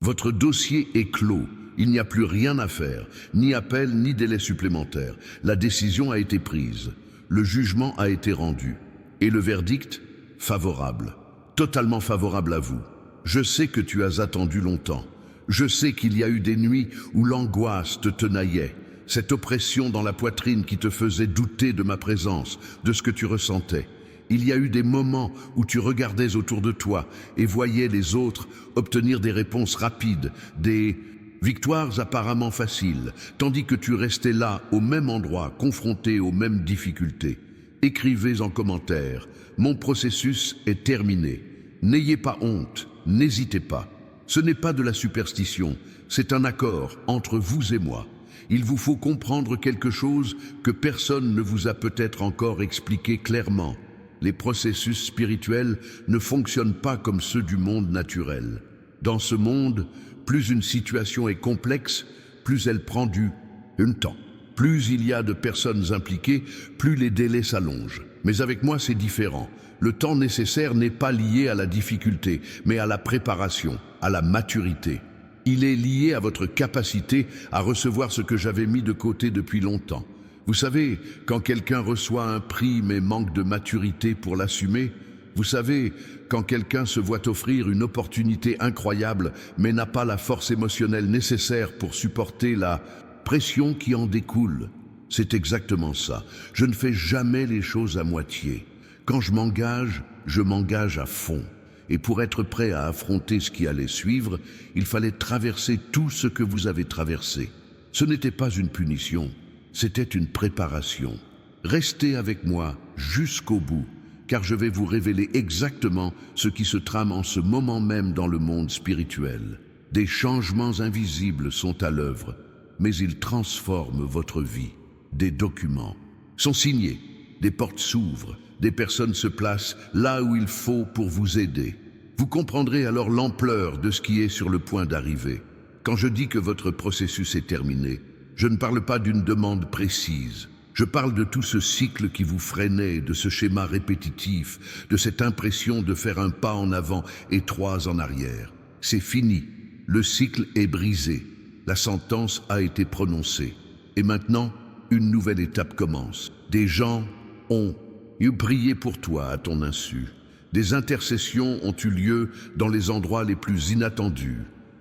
Votre dossier est clos. Il n'y a plus rien à faire, ni appel, ni délai supplémentaire. La décision a été prise. Le jugement a été rendu. Et le verdict? Favorable. Totalement favorable à vous. Je sais que tu as attendu longtemps. Je sais qu'il y a eu des nuits où l'angoisse te tenaillait. Cette oppression dans la poitrine qui te faisait douter de ma présence, de ce que tu ressentais. Il y a eu des moments où tu regardais autour de toi et voyais les autres obtenir des réponses rapides, des victoires apparemment faciles, tandis que tu restais là, au même endroit, confronté aux mêmes difficultés. Écrivez en commentaire, mon processus est terminé. N'ayez pas honte, n'hésitez pas. Ce n'est pas de la superstition, c'est un accord entre vous et moi. Il vous faut comprendre quelque chose que personne ne vous a peut-être encore expliqué clairement. Les processus spirituels ne fonctionnent pas comme ceux du monde naturel. Dans ce monde, plus une situation est complexe, plus elle prend du temps. Plus il y a de personnes impliquées, plus les délais s'allongent. Mais avec moi, c'est différent. Le temps nécessaire n'est pas lié à la difficulté, mais à la préparation, à la maturité. Il est lié à votre capacité à recevoir ce que j'avais mis de côté depuis longtemps. Vous savez, quand quelqu'un reçoit un prix mais manque de maturité pour l'assumer, vous savez, quand quelqu'un se voit offrir une opportunité incroyable mais n'a pas la force émotionnelle nécessaire pour supporter la pression qui en découle. C'est exactement ça. Je ne fais jamais les choses à moitié. Quand je m'engage à fond. Et pour être prêt à affronter ce qui allait suivre, il fallait traverser tout ce que vous avez traversé. Ce n'était pas une punition, c'était une préparation. Restez avec moi jusqu'au bout, car je vais vous révéler exactement ce qui se trame en ce moment même dans le monde spirituel. Des changements invisibles sont à l'œuvre, mais ils transforment votre vie. Des documents sont signés, des portes s'ouvrent, des personnes se placent là où il faut pour vous aider. Vous comprendrez alors l'ampleur de ce qui est sur le point d'arriver. Quand je dis que votre processus est terminé, je ne parle pas d'une demande précise. Je parle de tout ce cycle qui vous freinait, de ce schéma répétitif, de cette impression de faire un pas en avant et trois en arrière. C'est fini. Le cycle est brisé. La sentence a été prononcée. Et maintenant, une nouvelle étape commence. Des gens ont prié pour toi à ton insu. Des intercessions ont eu lieu dans les endroits les plus inattendus.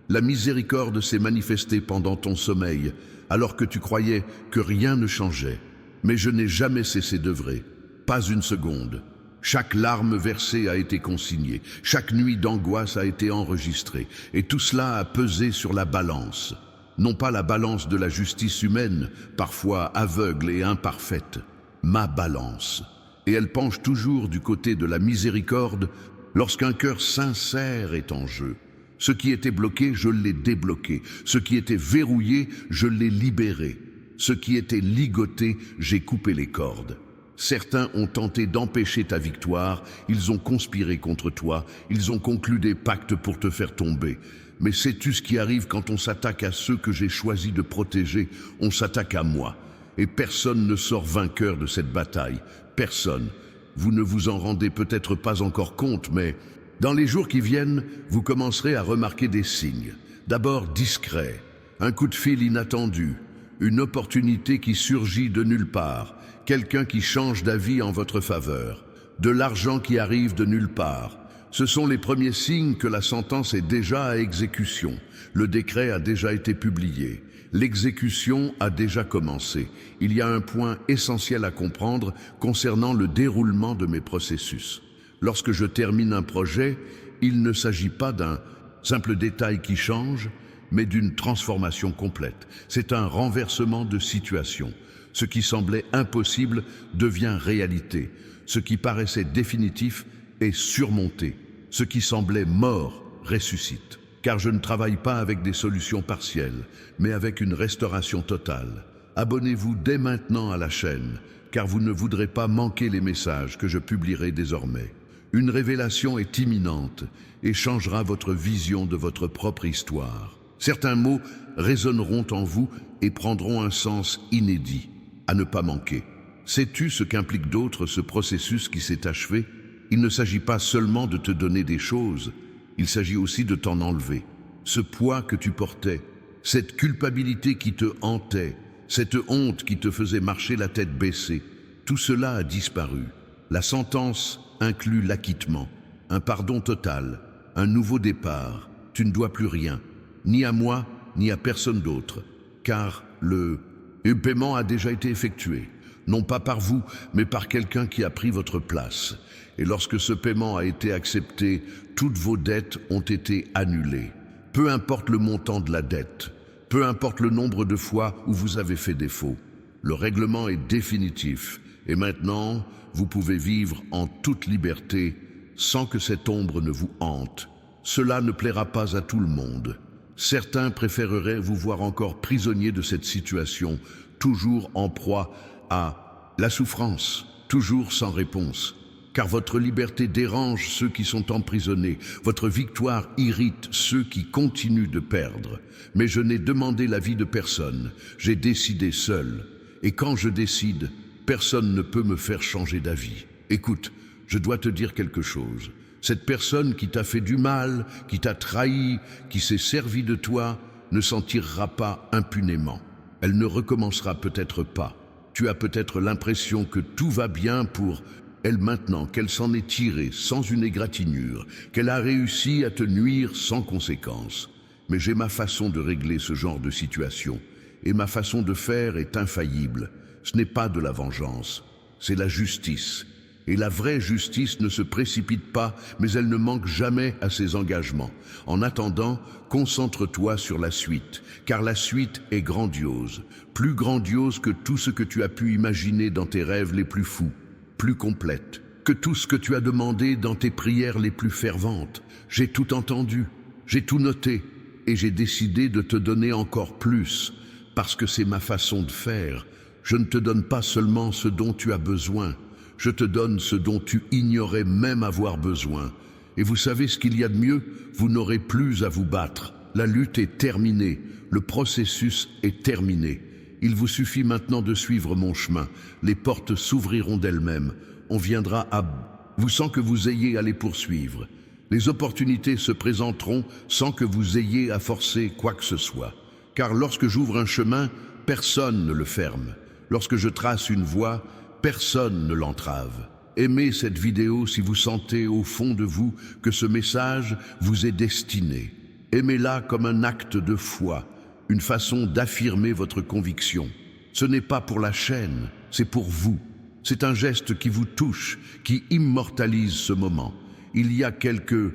La miséricorde s'est manifestée pendant ton sommeil, alors que tu croyais que rien ne changeait. Mais je n'ai jamais cessé d'œuvrer, pas une seconde. Chaque larme versée a été consignée, chaque nuit d'angoisse a été enregistrée, et tout cela a pesé sur la balance. Non pas la balance de la justice humaine, parfois aveugle et imparfaite, ma balance. Et elle penche toujours du côté de la miséricorde lorsqu'un cœur sincère est en jeu. Ce qui était bloqué, je l'ai débloqué. Ce qui était verrouillé, je l'ai libéré. Ce qui était ligoté, j'ai coupé les cordes. Certains ont tenté d'empêcher ta victoire, ils ont conspiré contre toi, ils ont conclu des pactes pour te faire tomber. Mais sais-tu ce qui arrive quand on s'attaque à ceux que j'ai choisi de protéger? On s'attaque à moi. Et personne ne sort vainqueur de cette bataille. Personne. Vous ne vous en rendez peut-être pas encore compte, mais dans les jours qui viennent, vous commencerez à remarquer des signes. D'abord discrets, un coup de fil inattendu, une opportunité qui surgit de nulle part, quelqu'un qui change d'avis en votre faveur, de l'argent qui arrive de nulle part. Ce sont les premiers signes que la sentence est déjà à exécution. Le décret a déjà été publié. L'exécution a déjà commencé. Il y a un point essentiel à comprendre concernant le déroulement de mes processus. Lorsque je termine un projet, il ne s'agit pas d'un simple détail qui change, mais d'une transformation complète. C'est un renversement de situation. Ce qui semblait impossible devient réalité. Ce qui paraissait définitif est surmonté. Ce qui semblait mort ressuscite. Car je ne travaille pas avec des solutions partielles, mais avec une restauration totale. Abonnez-vous dès maintenant à la chaîne, car vous ne voudrez pas manquer les messages que je publierai désormais. Une révélation est imminente et changera votre vision de votre propre histoire. Certains mots résonneront en vous et prendront un sens inédit, à ne pas manquer. Sais-tu ce qu'implique d'autre ce processus qui s'est achevé? Il ne s'agit pas seulement de te donner des choses, il s'agit aussi de t'en enlever. ce poids que tu portais, cette culpabilité qui te hantait, cette honte qui te faisait marcher la tête baissée, tout cela a disparu. La sentence inclut l'acquittement, un pardon total, un nouveau départ. Tu ne dois plus rien, ni à moi, ni à personne d'autre, car le paiement a déjà été effectué, non pas par vous, mais par quelqu'un qui a pris votre place. Et lorsque ce paiement a été accepté, toutes vos dettes ont été annulées. Peu importe le montant de la dette, peu importe le nombre de fois où vous avez fait défaut, le règlement est définitif. Et maintenant, vous pouvez vivre en toute liberté sans que cette ombre ne vous hante. Cela ne plaira pas à tout le monde. Certains préféreraient vous voir encore prisonnier de cette situation, toujours en proie à la souffrance, toujours sans réponse. Car votre liberté dérange ceux qui sont emprisonnés, votre victoire irrite ceux qui continuent de perdre. Mais je n'ai demandé l'avis de personne, j'ai décidé seul. Et quand je décide, personne ne peut me faire changer d'avis. Écoute, je dois te dire quelque chose. Cette personne qui t'a fait du mal, qui t'a trahi, qui s'est servie de toi, ne s'en tirera pas impunément. Elle ne recommencera peut-être pas. Tu as peut-être l'impression que tout va bien pour elle maintenant, qu'elle s'en est tirée sans une égratignure, qu'elle a réussi à te nuire sans conséquence. Mais j'ai ma façon de régler ce genre de situation, et ma façon de faire est infaillible. Ce n'est pas de la vengeance, c'est la justice. Et la vraie justice ne se précipite pas, mais elle ne manque jamais à ses engagements. En attendant, concentre-toi sur la suite, car la suite est grandiose, plus grandiose que tout ce que tu as pu imaginer dans tes rêves les plus fous, plus complète que tout ce que tu as demandé dans tes prières les plus ferventes. J'ai tout entendu, j'ai tout noté, et j'ai décidé de te donner encore plus, parce que c'est ma façon de faire. Je ne te donne pas seulement ce dont tu as besoin, je te donne ce dont tu ignorais même avoir besoin. Et vous savez ce qu'il y a de mieux? Vous n'aurez plus à vous battre. La lutte est terminée, le processus est terminé. Il vous suffit maintenant de suivre mon chemin. Les portes s'ouvriront d'elles-mêmes. On viendra à vous sans que vous ayez à les poursuivre. Les opportunités se présenteront sans que vous ayez à forcer quoi que ce soit. Car lorsque j'ouvre un chemin, personne ne le ferme. Lorsque je trace une voie, personne ne l'entrave. Aimez cette vidéo si vous sentez au fond de vous que ce message vous est destiné. Aimez-la comme un acte de foi, une façon d'affirmer votre conviction. Ce n'est pas pour la chaîne, c'est pour vous. C'est un geste qui vous touche, qui immortalise ce moment. Il y a quelque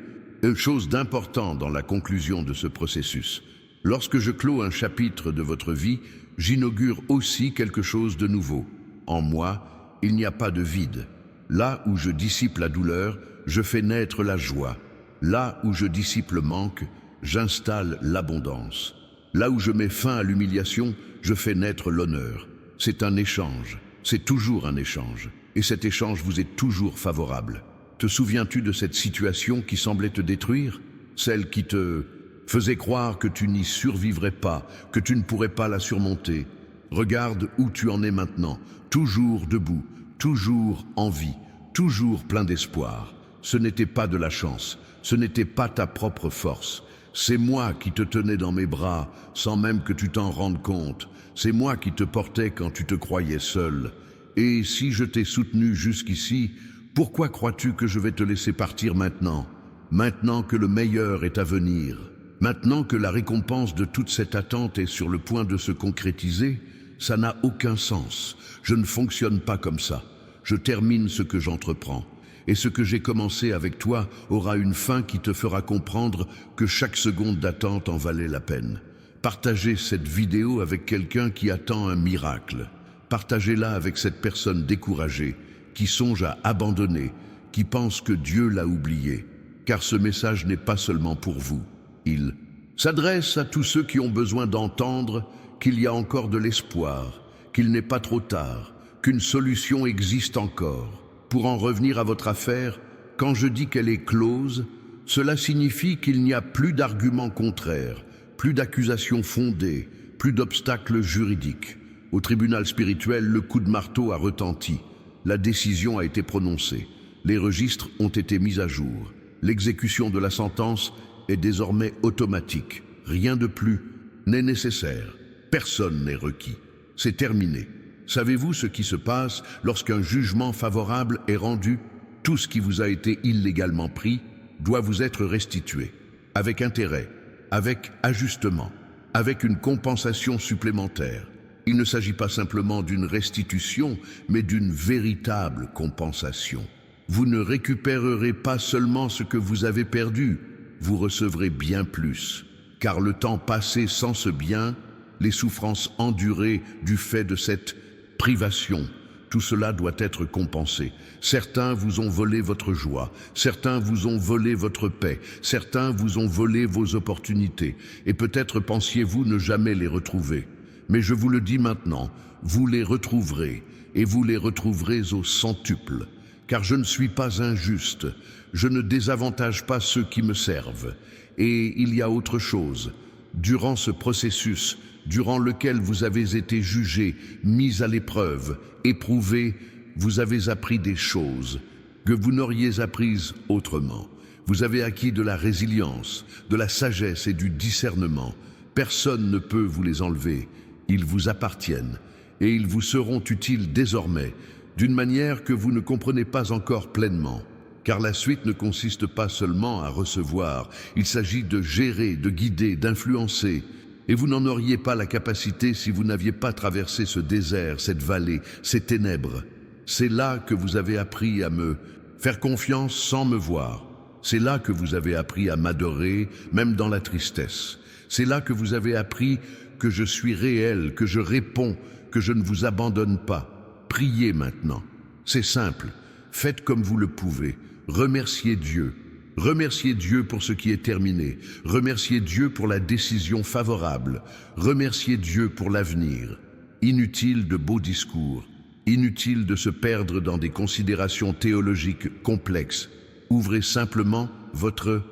chose d'important dans la conclusion de ce processus. Lorsque je clôt un chapitre de votre vie, j'inaugure aussi quelque chose de nouveau. En moi, il n'y a pas de vide. Là où je dissipe la douleur, je fais naître la joie. Là où je dissipe le manque, j'installe l'abondance. Là où je mets fin à l'humiliation, je fais naître l'honneur. C'est un échange, c'est toujours un échange. Et cet échange vous est toujours favorable. Te souviens-tu de cette situation qui semblait te détruire? Celle qui te faisait croire que tu n'y survivrais pas, que tu ne pourrais pas la surmonter. Regarde où tu en es maintenant, toujours debout, toujours en vie, toujours plein d'espoir. Ce n'était pas de la chance, ce n'était pas ta propre force. C'est moi qui te tenais dans mes bras sans même que tu t'en rendes compte. C'est moi qui te portais quand tu te croyais seul. Et si je t'ai soutenu jusqu'ici, pourquoi crois-tu que je vais te laisser partir maintenant? Maintenant que le meilleur est à venir, maintenant que la récompense de toute cette attente est sur le point de se concrétiser, ça n'a aucun sens. Je ne fonctionne pas comme ça. Je termine ce que j'entreprends. Et ce que j'ai commencé avec toi aura une fin qui te fera comprendre que chaque seconde d'attente en valait la peine. Partagez cette vidéo avec quelqu'un qui attend un miracle. Partagez-la avec cette personne découragée, qui songe à abandonner, qui pense que Dieu l'a oublié. Car ce message n'est pas seulement pour vous. Il s'adresse à tous ceux qui ont besoin d'entendre qu'il y a encore de l'espoir, qu'il n'est pas trop tard, qu'une solution existe encore. Pour en revenir à votre affaire, quand je dis qu'elle est close, cela signifie qu'il n'y a plus d'arguments contraires, plus d'accusations fondées, plus d'obstacles juridiques. Au tribunal spirituel, le coup de marteau a retenti. La décision a été prononcée. Les registres ont été mis à jour. L'exécution de la sentence est désormais automatique. Rien de plus n'est nécessaire. Personne n'est requis. C'est terminé. Savez-vous ce qui se passe lorsqu'un jugement favorable est rendu? Tout ce qui vous a été illégalement pris doit vous être restitué, avec intérêt, avec ajustement, avec une compensation supplémentaire. Il ne s'agit pas simplement d'une restitution, mais d'une véritable compensation. Vous ne récupérerez pas seulement ce que vous avez perdu, vous recevrez bien plus. Car le temps passé sans ce bien, les souffrances endurées du fait de cette privation, tout cela doit être compensé. Certains vous ont volé votre joie, certains vous ont volé votre paix, certains vous ont volé vos opportunités, et peut-être pensiez-vous ne jamais les retrouver. Mais je vous le dis maintenant, vous les retrouverez, et vous les retrouverez au centuple. Car je ne suis pas injuste, je ne désavantage pas ceux qui me servent. Et il y a autre chose. Durant ce processus, durant lequel vous avez été jugé, mis à l'épreuve, éprouvé, vous avez appris des choses que vous n'auriez apprises autrement. Vous avez acquis de la résilience, de la sagesse et du discernement. Personne ne peut vous les enlever. Ils vous appartiennent et ils vous seront utiles désormais, d'une manière que vous ne comprenez pas encore pleinement. Car la suite ne consiste pas seulement à recevoir, il s'agit de gérer, de guider, d'influencer. Et vous n'en auriez pas la capacité si vous n'aviez pas traversé ce désert, cette vallée, ces ténèbres. C'est là que vous avez appris à me faire confiance sans me voir. C'est là que vous avez appris à m'adorer, même dans la tristesse. C'est là que vous avez appris que je suis réel, que je réponds, que je ne vous abandonne pas. Priez maintenant. C'est simple. Faites comme vous le pouvez. Remerciez Dieu. Remerciez Dieu pour ce qui est terminé. Remerciez Dieu pour la décision favorable. Remerciez Dieu pour l'avenir. Inutile de beaux discours. Inutile de se perdre dans des considérations théologiques complexes. Ouvrez simplement votre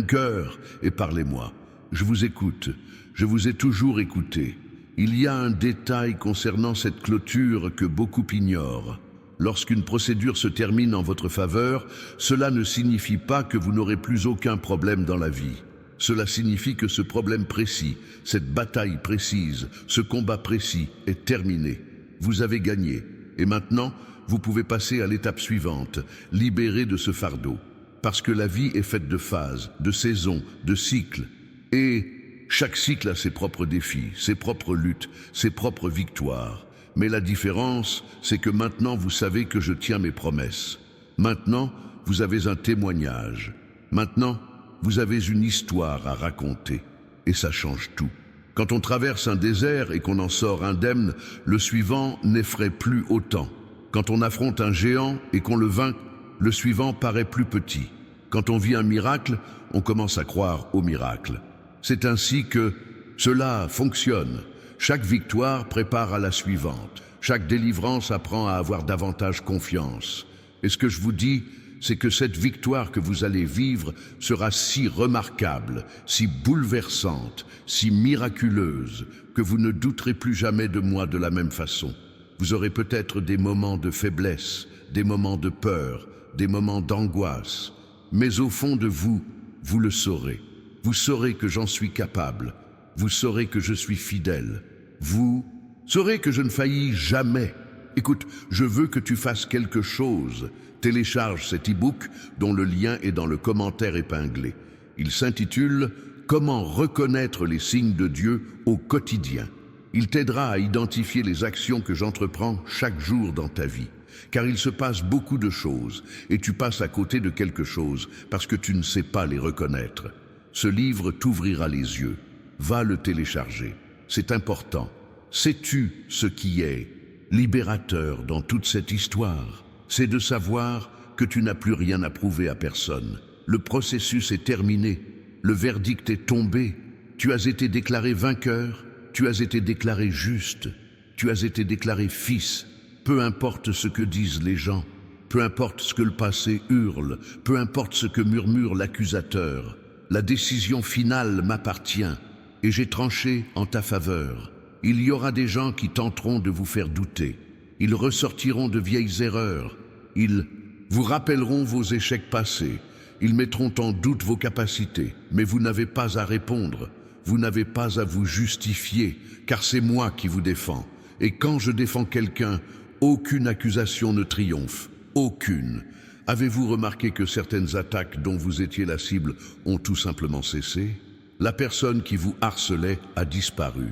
cœur et parlez-moi. Je vous écoute. Je vous ai toujours écouté. Il y a un détail concernant cette clôture que beaucoup ignorent. Lorsqu'une procédure se termine en votre faveur, cela ne signifie pas que vous n'aurez plus aucun problème dans la vie. Cela signifie que ce problème précis, cette bataille précise, ce combat précis est terminé. Vous avez gagné. Et maintenant, vous pouvez passer à l'étape suivante, libéré de ce fardeau. Parce que la vie est faite de phases, de saisons, de cycles. Et chaque cycle a ses propres défis, ses propres luttes, ses propres victoires. Mais la différence, c'est que maintenant vous savez que je tiens mes promesses. Maintenant, vous avez un témoignage. Maintenant, vous avez une histoire à raconter. Et ça change tout. Quand on traverse un désert et qu'on en sort indemne, le suivant n'effraie plus autant. Quand on affronte un géant et qu'on le vainc, le suivant paraît plus petit. Quand on vit un miracle, on commence à croire au miracle. C'est ainsi que cela fonctionne. Chaque victoire prépare à la suivante. Chaque délivrance apprend à avoir davantage confiance. Et ce que je vous dis, c'est que cette victoire que vous allez vivre sera si remarquable, si bouleversante, si miraculeuse, que vous ne douterez plus jamais de moi de la même façon. Vous aurez peut-être des moments de faiblesse, des moments de peur, des moments d'angoisse. Mais au fond de vous, vous le saurez. Vous saurez que j'en suis capable. Vous saurez que je suis fidèle. Vous saurez que je ne faillis jamais. Écoute, je veux que tu fasses quelque chose. Télécharge cet e-book dont le lien est dans le commentaire épinglé. Il s'intitule « Comment reconnaître les signes de Dieu au quotidien ». Il t'aidera à identifier les actions que j'entreprends chaque jour dans ta vie. Car il se passe beaucoup de choses et tu passes à côté de quelque chose parce que tu ne sais pas les reconnaître. Ce livre t'ouvrira les yeux. Va le télécharger. C'est important. Sais-tu ce qui est libérateur dans toute cette histoire? C'est de savoir que tu n'as plus rien à prouver à personne. Le processus est terminé. Le verdict est tombé. Tu as été déclaré vainqueur. Tu as été déclaré juste. Tu as été déclaré fils. Peu importe ce que disent les gens. Peu importe ce que le passé hurle. Peu importe ce que murmure l'accusateur. La décision finale m'appartient. Et j'ai tranché en ta faveur. Il y aura des gens qui tenteront de vous faire douter. Ils ressortiront de vieilles erreurs. Ils vous rappelleront vos échecs passés. Ils mettront en doute vos capacités, mais vous n'avez pas à répondre. Vous n'avez pas à vous justifier, car c'est moi qui vous défends. Et quand je défends quelqu'un, aucune accusation ne triomphe. Aucune. Avez-vous remarqué que certaines attaques dont vous étiez la cible ont tout simplement cessé? La personne qui vous harcelait a disparu.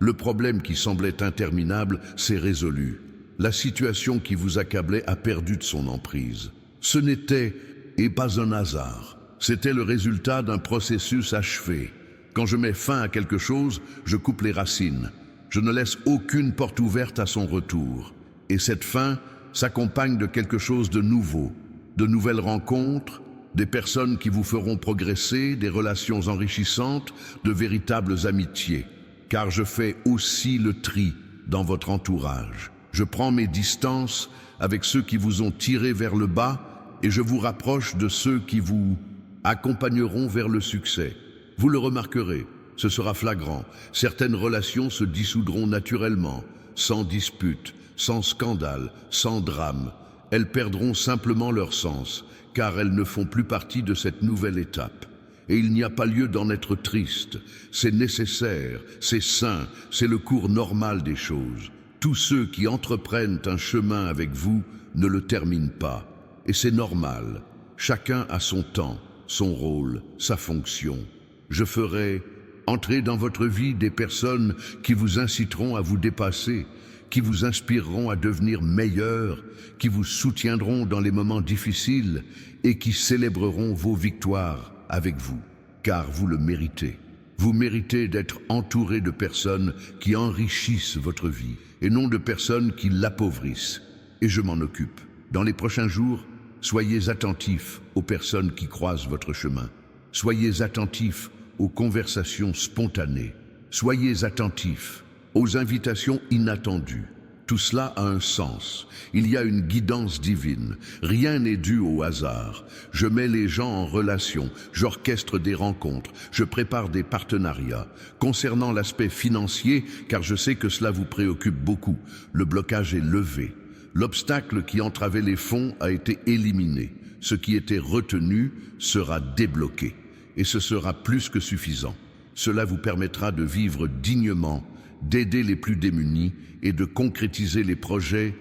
Le problème qui semblait interminable s'est résolu. La situation qui vous accablait a perdu de son emprise. Ce n'était pas un hasard. C'était le résultat d'un processus achevé. Quand je mets fin à quelque chose, je coupe les racines. Je ne laisse aucune porte ouverte à son retour. Et cette fin s'accompagne de quelque chose de nouveau, de nouvelles rencontres, des personnes qui vous feront progresser, des relations enrichissantes, de véritables amitiés. Car je fais aussi le tri dans votre entourage. Je prends mes distances avec ceux qui vous ont tiré vers le bas et je vous rapproche de ceux qui vous accompagneront vers le succès. Vous le remarquerez, ce sera flagrant. Certaines relations se dissoudront naturellement, sans dispute, sans scandale, sans drame. Elles perdront simplement leur sens, car elles ne font plus partie de cette nouvelle étape. Et il n'y a pas lieu d'en être triste. C'est nécessaire, c'est sain, c'est le cours normal des choses. Tous ceux qui entreprennent un chemin avec vous ne le terminent pas. Et c'est normal. Chacun a son temps, son rôle, sa fonction. Je ferai entrer dans votre vie des personnes qui vous inciteront à vous dépasser, qui vous inspireront à devenir meilleur, qui vous soutiendront dans les moments difficiles et qui célébreront vos victoires avec vous, car vous le méritez. Vous méritez d'être entouré de personnes qui enrichissent votre vie et non de personnes qui l'appauvrissent. Et je m'en occupe. Dans les prochains jours, soyez attentifs aux personnes qui croisent votre chemin. Soyez attentifs aux conversations spontanées. Soyez attentifs aux invitations inattendues. Tout cela a un sens. Il y a une guidance divine. Rien n'est dû au hasard. Je mets les gens en relation, j'orchestre des rencontres, je prépare des partenariats. Concernant l'aspect financier, car je sais que cela vous préoccupe beaucoup, le blocage est levé. L'obstacle qui entravait les fonds a été éliminé. Ce qui était retenu sera débloqué. Et ce sera plus que suffisant. Cela vous permettra de vivre dignement, d'aider les plus démunis et de concrétiser les projets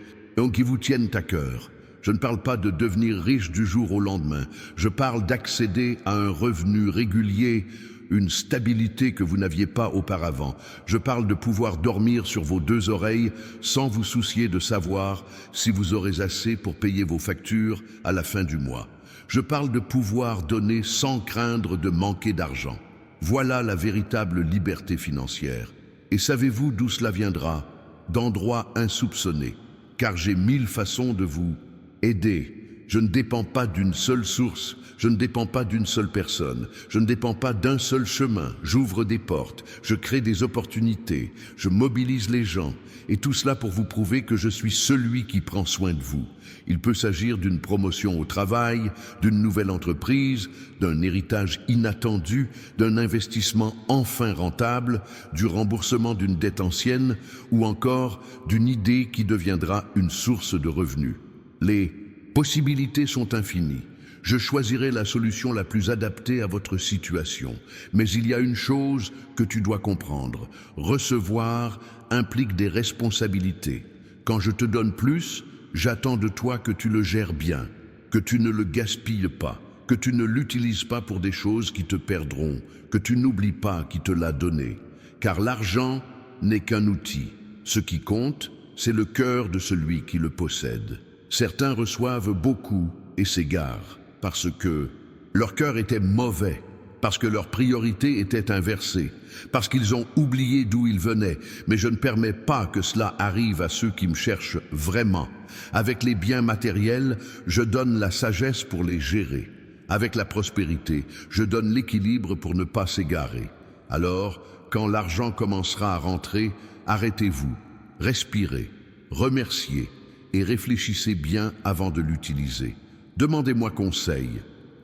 qui vous tiennent à cœur. Je ne parle pas de devenir riche du jour au lendemain. Je parle d'accéder à un revenu régulier, une stabilité que vous n'aviez pas auparavant. Je parle de pouvoir dormir sur vos deux oreilles sans vous soucier de savoir si vous aurez assez pour payer vos factures à la fin du mois. Je parle de pouvoir donner sans craindre de manquer d'argent. Voilà la véritable liberté financière. Et savez-vous d'où cela viendra? D'endroits insoupçonnés. Car j'ai 1000 façons de vous aider. Je ne dépends pas d'une seule source, je ne dépends pas d'une seule personne, je ne dépends pas d'un seul chemin. J'ouvre des portes, je crée des opportunités, je mobilise les gens. Et tout cela pour vous prouver que je suis celui qui prend soin de vous. Il peut s'agir d'une promotion au travail, d'une nouvelle entreprise, d'un héritage inattendu, d'un investissement enfin rentable, du remboursement d'une dette ancienne ou encore d'une idée qui deviendra une source de revenus. Les possibilités sont infinies. Je choisirai la solution la plus adaptée à votre situation. Mais il y a une chose que tu dois comprendre. Recevoir implique des responsabilités. Quand je te donne plus, j'attends de toi que tu le gères bien, que tu ne le gaspilles pas, que tu ne l'utilises pas pour des choses qui te perdront, que tu n'oublies pas qui te l'a donné. Car l'argent n'est qu'un outil. Ce qui compte, c'est le cœur de celui qui le possède. Certains reçoivent beaucoup et s'égarent parce que leur cœur était mauvais, parce que leur priorité était inversée, parce qu'ils ont oublié d'où ils venaient. Mais je ne permets pas que cela arrive à ceux qui me cherchent vraiment. Avec les biens matériels, je donne la sagesse pour les gérer. Avec la prospérité, je donne l'équilibre pour ne pas s'égarer. Alors, quand l'argent commencera à rentrer, arrêtez-vous, respirez, remerciez et réfléchissez bien avant de l'utiliser. Demandez-moi conseil,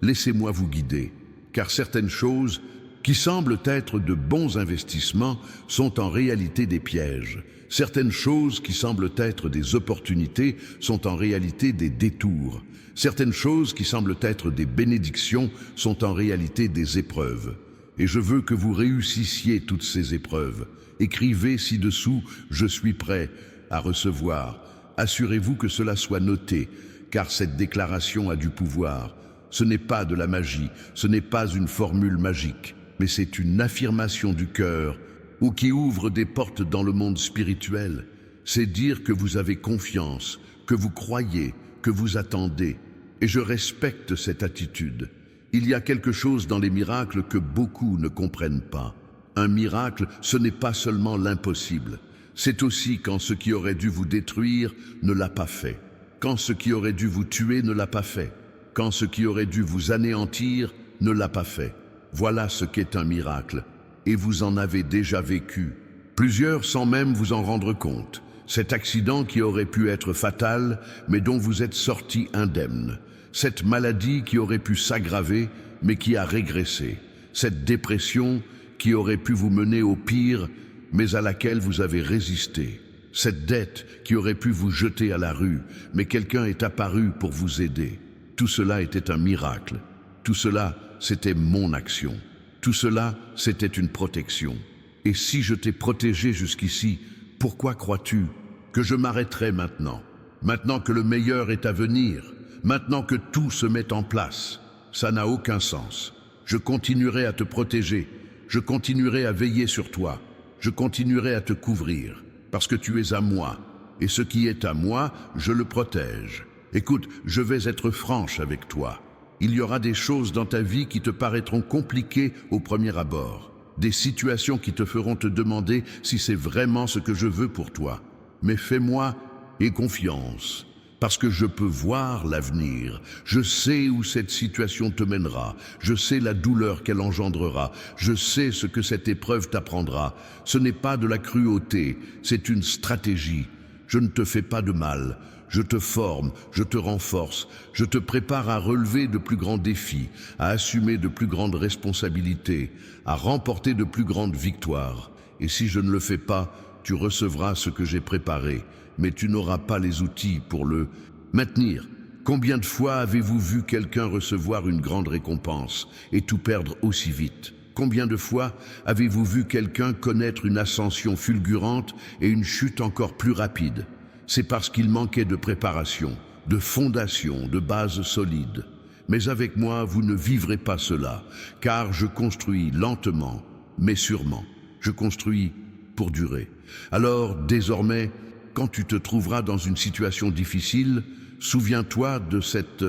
laissez-moi vous guider, car certaines choses qui semblent être de bons investissements sont en réalité des pièges. Certaines choses qui semblent être des opportunités sont en réalité des détours. Certaines choses qui semblent être des bénédictions sont en réalité des épreuves. Et je veux que vous réussissiez toutes ces épreuves. Écrivez ci-dessous « Je suis prêt à recevoir ». Assurez-vous que cela soit noté, car cette déclaration a du pouvoir. Ce n'est pas de la magie, ce n'est pas une formule magique, mais c'est une affirmation du cœur ou qui ouvre des portes dans le monde spirituel. C'est dire que vous avez confiance, que vous croyez, que vous attendez. Et je respecte cette attitude. Il y a quelque chose dans les miracles que beaucoup ne comprennent pas. Un miracle, ce n'est pas seulement l'impossible. C'est aussi quand ce qui aurait dû vous détruire ne l'a pas fait. Quand ce qui aurait dû vous tuer ne l'a pas fait. Quand ce qui aurait dû vous anéantir ne l'a pas fait. Voilà ce qu'est un miracle. Et vous en avez déjà vécu. Plusieurs sans même vous en rendre compte. Cet accident qui aurait pu être fatal, mais dont vous êtes sorti indemne. Cette maladie qui aurait pu s'aggraver, mais qui a régressé. Cette dépression qui aurait pu vous mener au pire, mais à laquelle vous avez résisté. Cette dette qui aurait pu vous jeter à la rue, mais quelqu'un est apparu pour vous aider. Tout cela était un miracle. Tout cela, c'était mon action. Tout cela, c'était une protection. Et si je t'ai protégé jusqu'ici, pourquoi crois-tu que je m'arrêterai maintenant? Maintenant que le meilleur est à venir, maintenant que tout se met en place, ça n'a aucun sens. Je continuerai à te protéger, je continuerai à veiller sur toi, je continuerai à te couvrir, parce que tu es à moi, et ce qui est à moi, je le protège. Écoute, je vais être franche avec toi. Il y aura des choses dans ta vie qui te paraîtront compliquées au premier abord, des situations qui te feront te demander si c'est vraiment ce que je veux pour toi. Mais fais-moi et confiance, parce que je peux voir l'avenir. Je sais où cette situation te mènera, je sais la douleur qu'elle engendrera, je sais ce que cette épreuve t'apprendra. Ce n'est pas de la cruauté, c'est une stratégie. Je ne te fais pas de mal. Je te forme, je te renforce, je te prépare à relever de plus grands défis, à assumer de plus grandes responsabilités, à remporter de plus grandes victoires. Et si je ne le fais pas, tu recevras ce que j'ai préparé, mais tu n'auras pas les outils pour le maintenir. Combien de fois avez-vous vu quelqu'un recevoir une grande récompense et tout perdre aussi vite? Combien de fois avez-vous vu quelqu'un connaître une ascension fulgurante et une chute encore plus rapide? C'est parce qu'il manquait de préparation, de fondation, de base solide. Mais avec moi, vous ne vivrez pas cela, car je construis lentement, mais sûrement. Je construis pour durer. Alors, désormais, quand tu te trouveras dans une situation difficile, souviens-toi de cette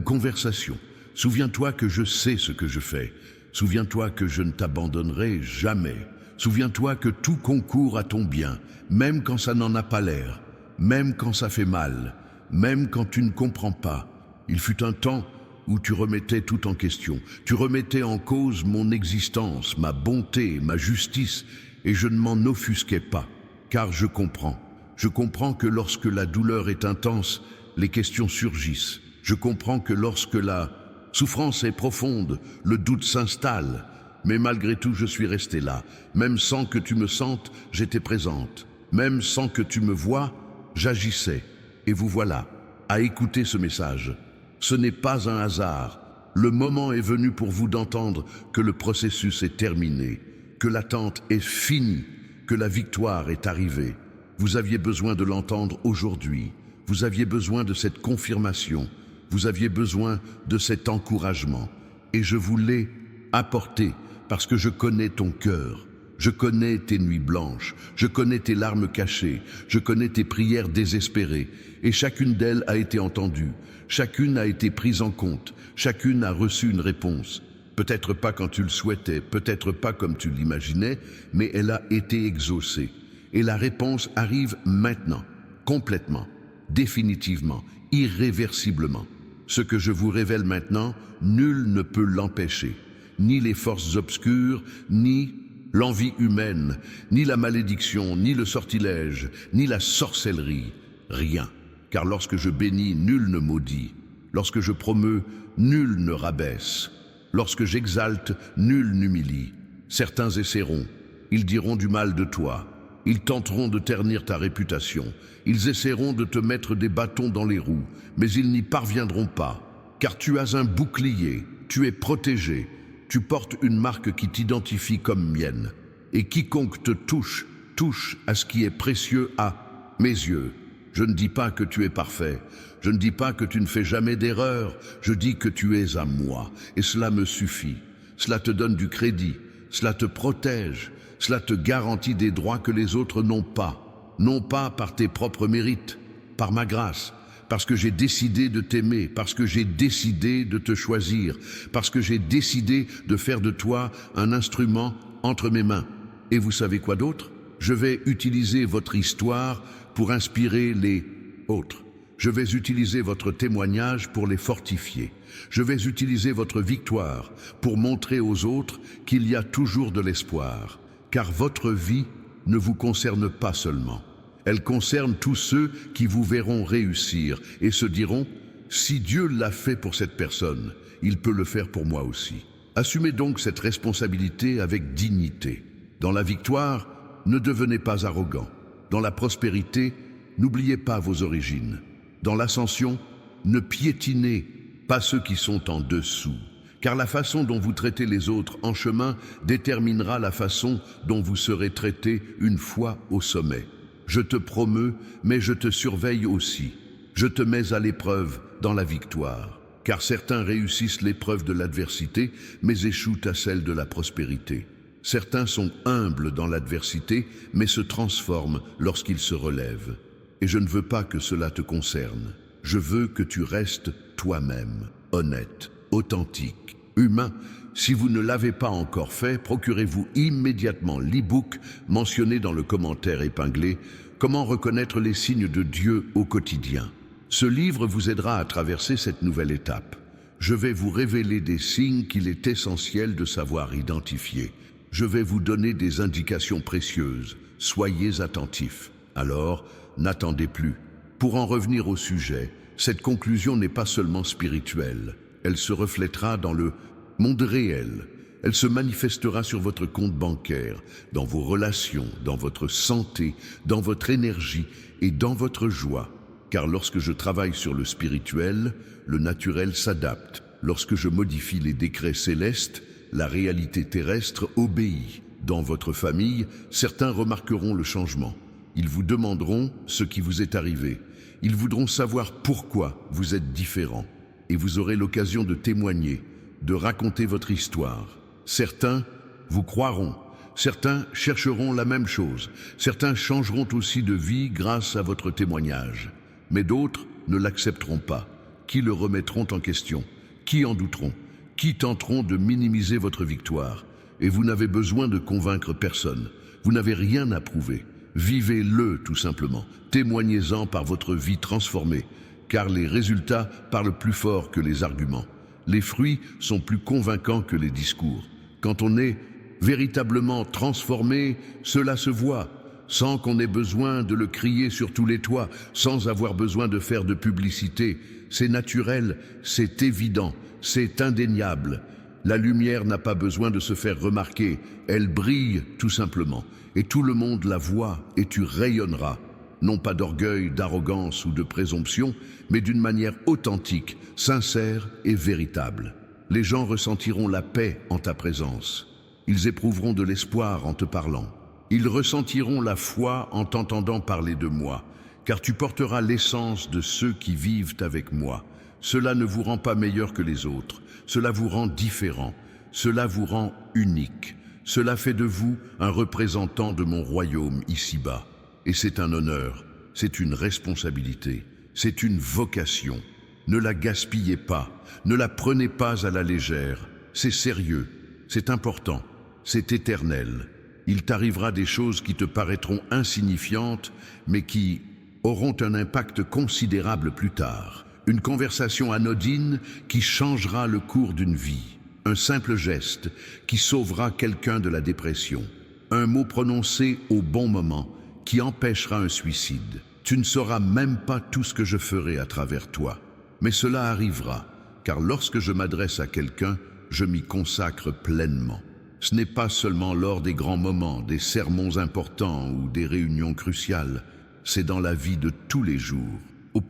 conversation. Souviens-toi que je sais ce que je fais. Souviens-toi que je ne t'abandonnerai jamais. Souviens-toi que tout concourt à ton bien, même quand ça n'en a pas l'air. Même quand ça fait mal, même quand tu ne comprends pas. Il fut un temps où tu remettais tout en question. Tu remettais en cause mon existence, ma bonté, ma justice, et je ne m'en offusquais pas, car je comprends. Je comprends que lorsque la douleur est intense, les questions surgissent. Je comprends que lorsque la souffrance est profonde, le doute s'installe. Mais malgré tout, je suis resté là. Même sans que tu me sentes, j'étais présente. Même sans que tu me vois, j'agissais, et vous voilà, à écouter ce message. Ce n'est pas un hasard. Le moment est venu pour vous d'entendre que le processus est terminé, que l'attente est finie, que la victoire est arrivée. Vous aviez besoin de l'entendre aujourd'hui. Vous aviez besoin de cette confirmation. Vous aviez besoin de cet encouragement. Et je vous l'ai apporté parce que je connais ton cœur. Je connais tes nuits blanches, je connais tes larmes cachées, je connais tes prières désespérées, et chacune d'elles a été entendue, chacune a été prise en compte, chacune a reçu une réponse. Peut-être pas quand tu le souhaitais, peut-être pas comme tu l'imaginais, mais elle a été exaucée. Et la réponse arrive maintenant, complètement, définitivement, irréversiblement. Ce que je vous révèle maintenant, nul ne peut l'empêcher, ni les forces obscures, ni l'envie humaine, ni la malédiction, ni le sortilège, ni la sorcellerie, rien. Car lorsque je bénis, nul ne maudit. Lorsque je promeus, nul ne rabaisse. Lorsque j'exalte, nul n'humilie. Certains essaieront, ils diront du mal de toi. Ils tenteront de ternir ta réputation. Ils essaieront de te mettre des bâtons dans les roues, mais ils n'y parviendront pas. Car tu as un bouclier, tu es protégé, tu portes une marque qui t'identifie comme mienne. Et quiconque te touche, touche à ce qui est précieux à mes yeux. Je ne dis pas que tu es parfait, je ne dis pas que tu ne fais jamais d'erreur, je dis que tu es à moi, et cela me suffit. Cela te donne du crédit, cela te protège, cela te garantit des droits que les autres n'ont pas. Non pas par tes propres mérites, par ma grâce, parce que j'ai décidé de t'aimer, parce que j'ai décidé de te choisir, parce que j'ai décidé de faire de toi un instrument entre mes mains. Et vous savez quoi d'autre? Je vais utiliser votre histoire pour inspirer les autres. Je vais utiliser votre témoignage pour les fortifier. Je vais utiliser votre victoire pour montrer aux autres qu'il y a toujours de l'espoir. Car votre vie ne vous concerne pas seulement. Elle concerne tous ceux qui vous verront réussir et se diront « Si Dieu l'a fait pour cette personne, il peut le faire pour moi aussi ». Assumez donc cette responsabilité avec dignité. Dans la victoire, ne devenez pas arrogant. Dans la prospérité, n'oubliez pas vos origines. Dans l'ascension, ne piétinez pas ceux qui sont en dessous. Car la façon dont vous traitez les autres en chemin déterminera la façon dont vous serez traité une fois au sommet. Je te promeus, mais je te surveille aussi. Je te mets à l'épreuve dans la victoire. Car certains réussissent l'épreuve de l'adversité, mais échouent à celle de la prospérité. Certains sont humbles dans l'adversité, mais se transforment lorsqu'ils se relèvent. Et je ne veux pas que cela te concerne. Je veux que tu restes toi-même, honnête, authentique, humain. Si vous ne l'avez pas encore fait, procurez-vous immédiatement l'e-book mentionné dans le commentaire épinglé « Comment reconnaître les signes de Dieu au quotidien ». Ce livre vous aidera à traverser cette nouvelle étape. Je vais vous révéler des signes qu'il est essentiel de savoir identifier. Je vais vous donner des indications précieuses. Soyez attentifs. Alors, n'attendez plus. Pour en revenir au sujet, cette conclusion n'est pas seulement spirituelle. Elle se reflètera dans le monde réel. Elle se manifestera sur votre compte bancaire, dans vos relations, dans votre santé, dans votre énergie et dans votre joie. Car lorsque je travaille sur le spirituel, le naturel s'adapte. Lorsque je modifie les décrets célestes, la réalité terrestre obéit. Dans votre famille, certains remarqueront le changement. Ils vous demanderont ce qui vous est arrivé. Ils voudront savoir pourquoi vous êtes différent. Et vous aurez l'occasion de témoigner, de raconter votre histoire. Certains vous croiront. Certains chercheront la même chose. Certains changeront aussi de vie grâce à votre témoignage. Mais d'autres ne l'accepteront pas. Qui le remettront en question? Qui en douteront? Qui tenteront de minimiser votre victoire? Et vous n'avez besoin de convaincre personne. Vous n'avez rien à prouver. Vivez-le tout simplement. Témoignez-en par votre vie transformée. Car les résultats parlent plus fort que les arguments. Les fruits sont plus convaincants que les discours. Quand on est véritablement transformé, cela se voit, sans qu'on ait besoin de le crier sur tous les toits, sans avoir besoin de faire de publicité. C'est naturel, c'est évident, c'est indéniable. La lumière n'a pas besoin de se faire remarquer, elle brille tout simplement. Et tout le monde la voit et tu rayonneras. Non pas d'orgueil, d'arrogance ou de présomption, mais d'une manière authentique, sincère et véritable. Les gens ressentiront la paix en ta présence. Ils éprouveront de l'espoir en te parlant. Ils ressentiront la foi en t'entendant parler de moi, car tu porteras l'essence de ceux qui vivent avec moi. Cela ne vous rend pas meilleur que les autres, cela vous rend différent, cela vous rend unique. Cela fait de vous un représentant de mon royaume ici-bas. Et c'est un honneur, c'est une responsabilité, c'est une vocation. Ne la gaspillez pas, ne la prenez pas à la légère. C'est sérieux, c'est important, c'est éternel. Il t'arrivera des choses qui te paraîtront insignifiantes, mais qui auront un impact considérable plus tard. Une conversation anodine qui changera le cours d'une vie. Un simple geste qui sauvera quelqu'un de la dépression. Un mot prononcé au bon moment qui empêchera un suicide. Tu ne sauras même pas tout ce que je ferai à travers toi. Mais cela arrivera, car lorsque je m'adresse à quelqu'un, je m'y consacre pleinement. Ce n'est pas seulement lors des grands moments, des sermons importants ou des réunions cruciales, c'est dans la vie de tous les jours, au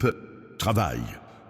travail,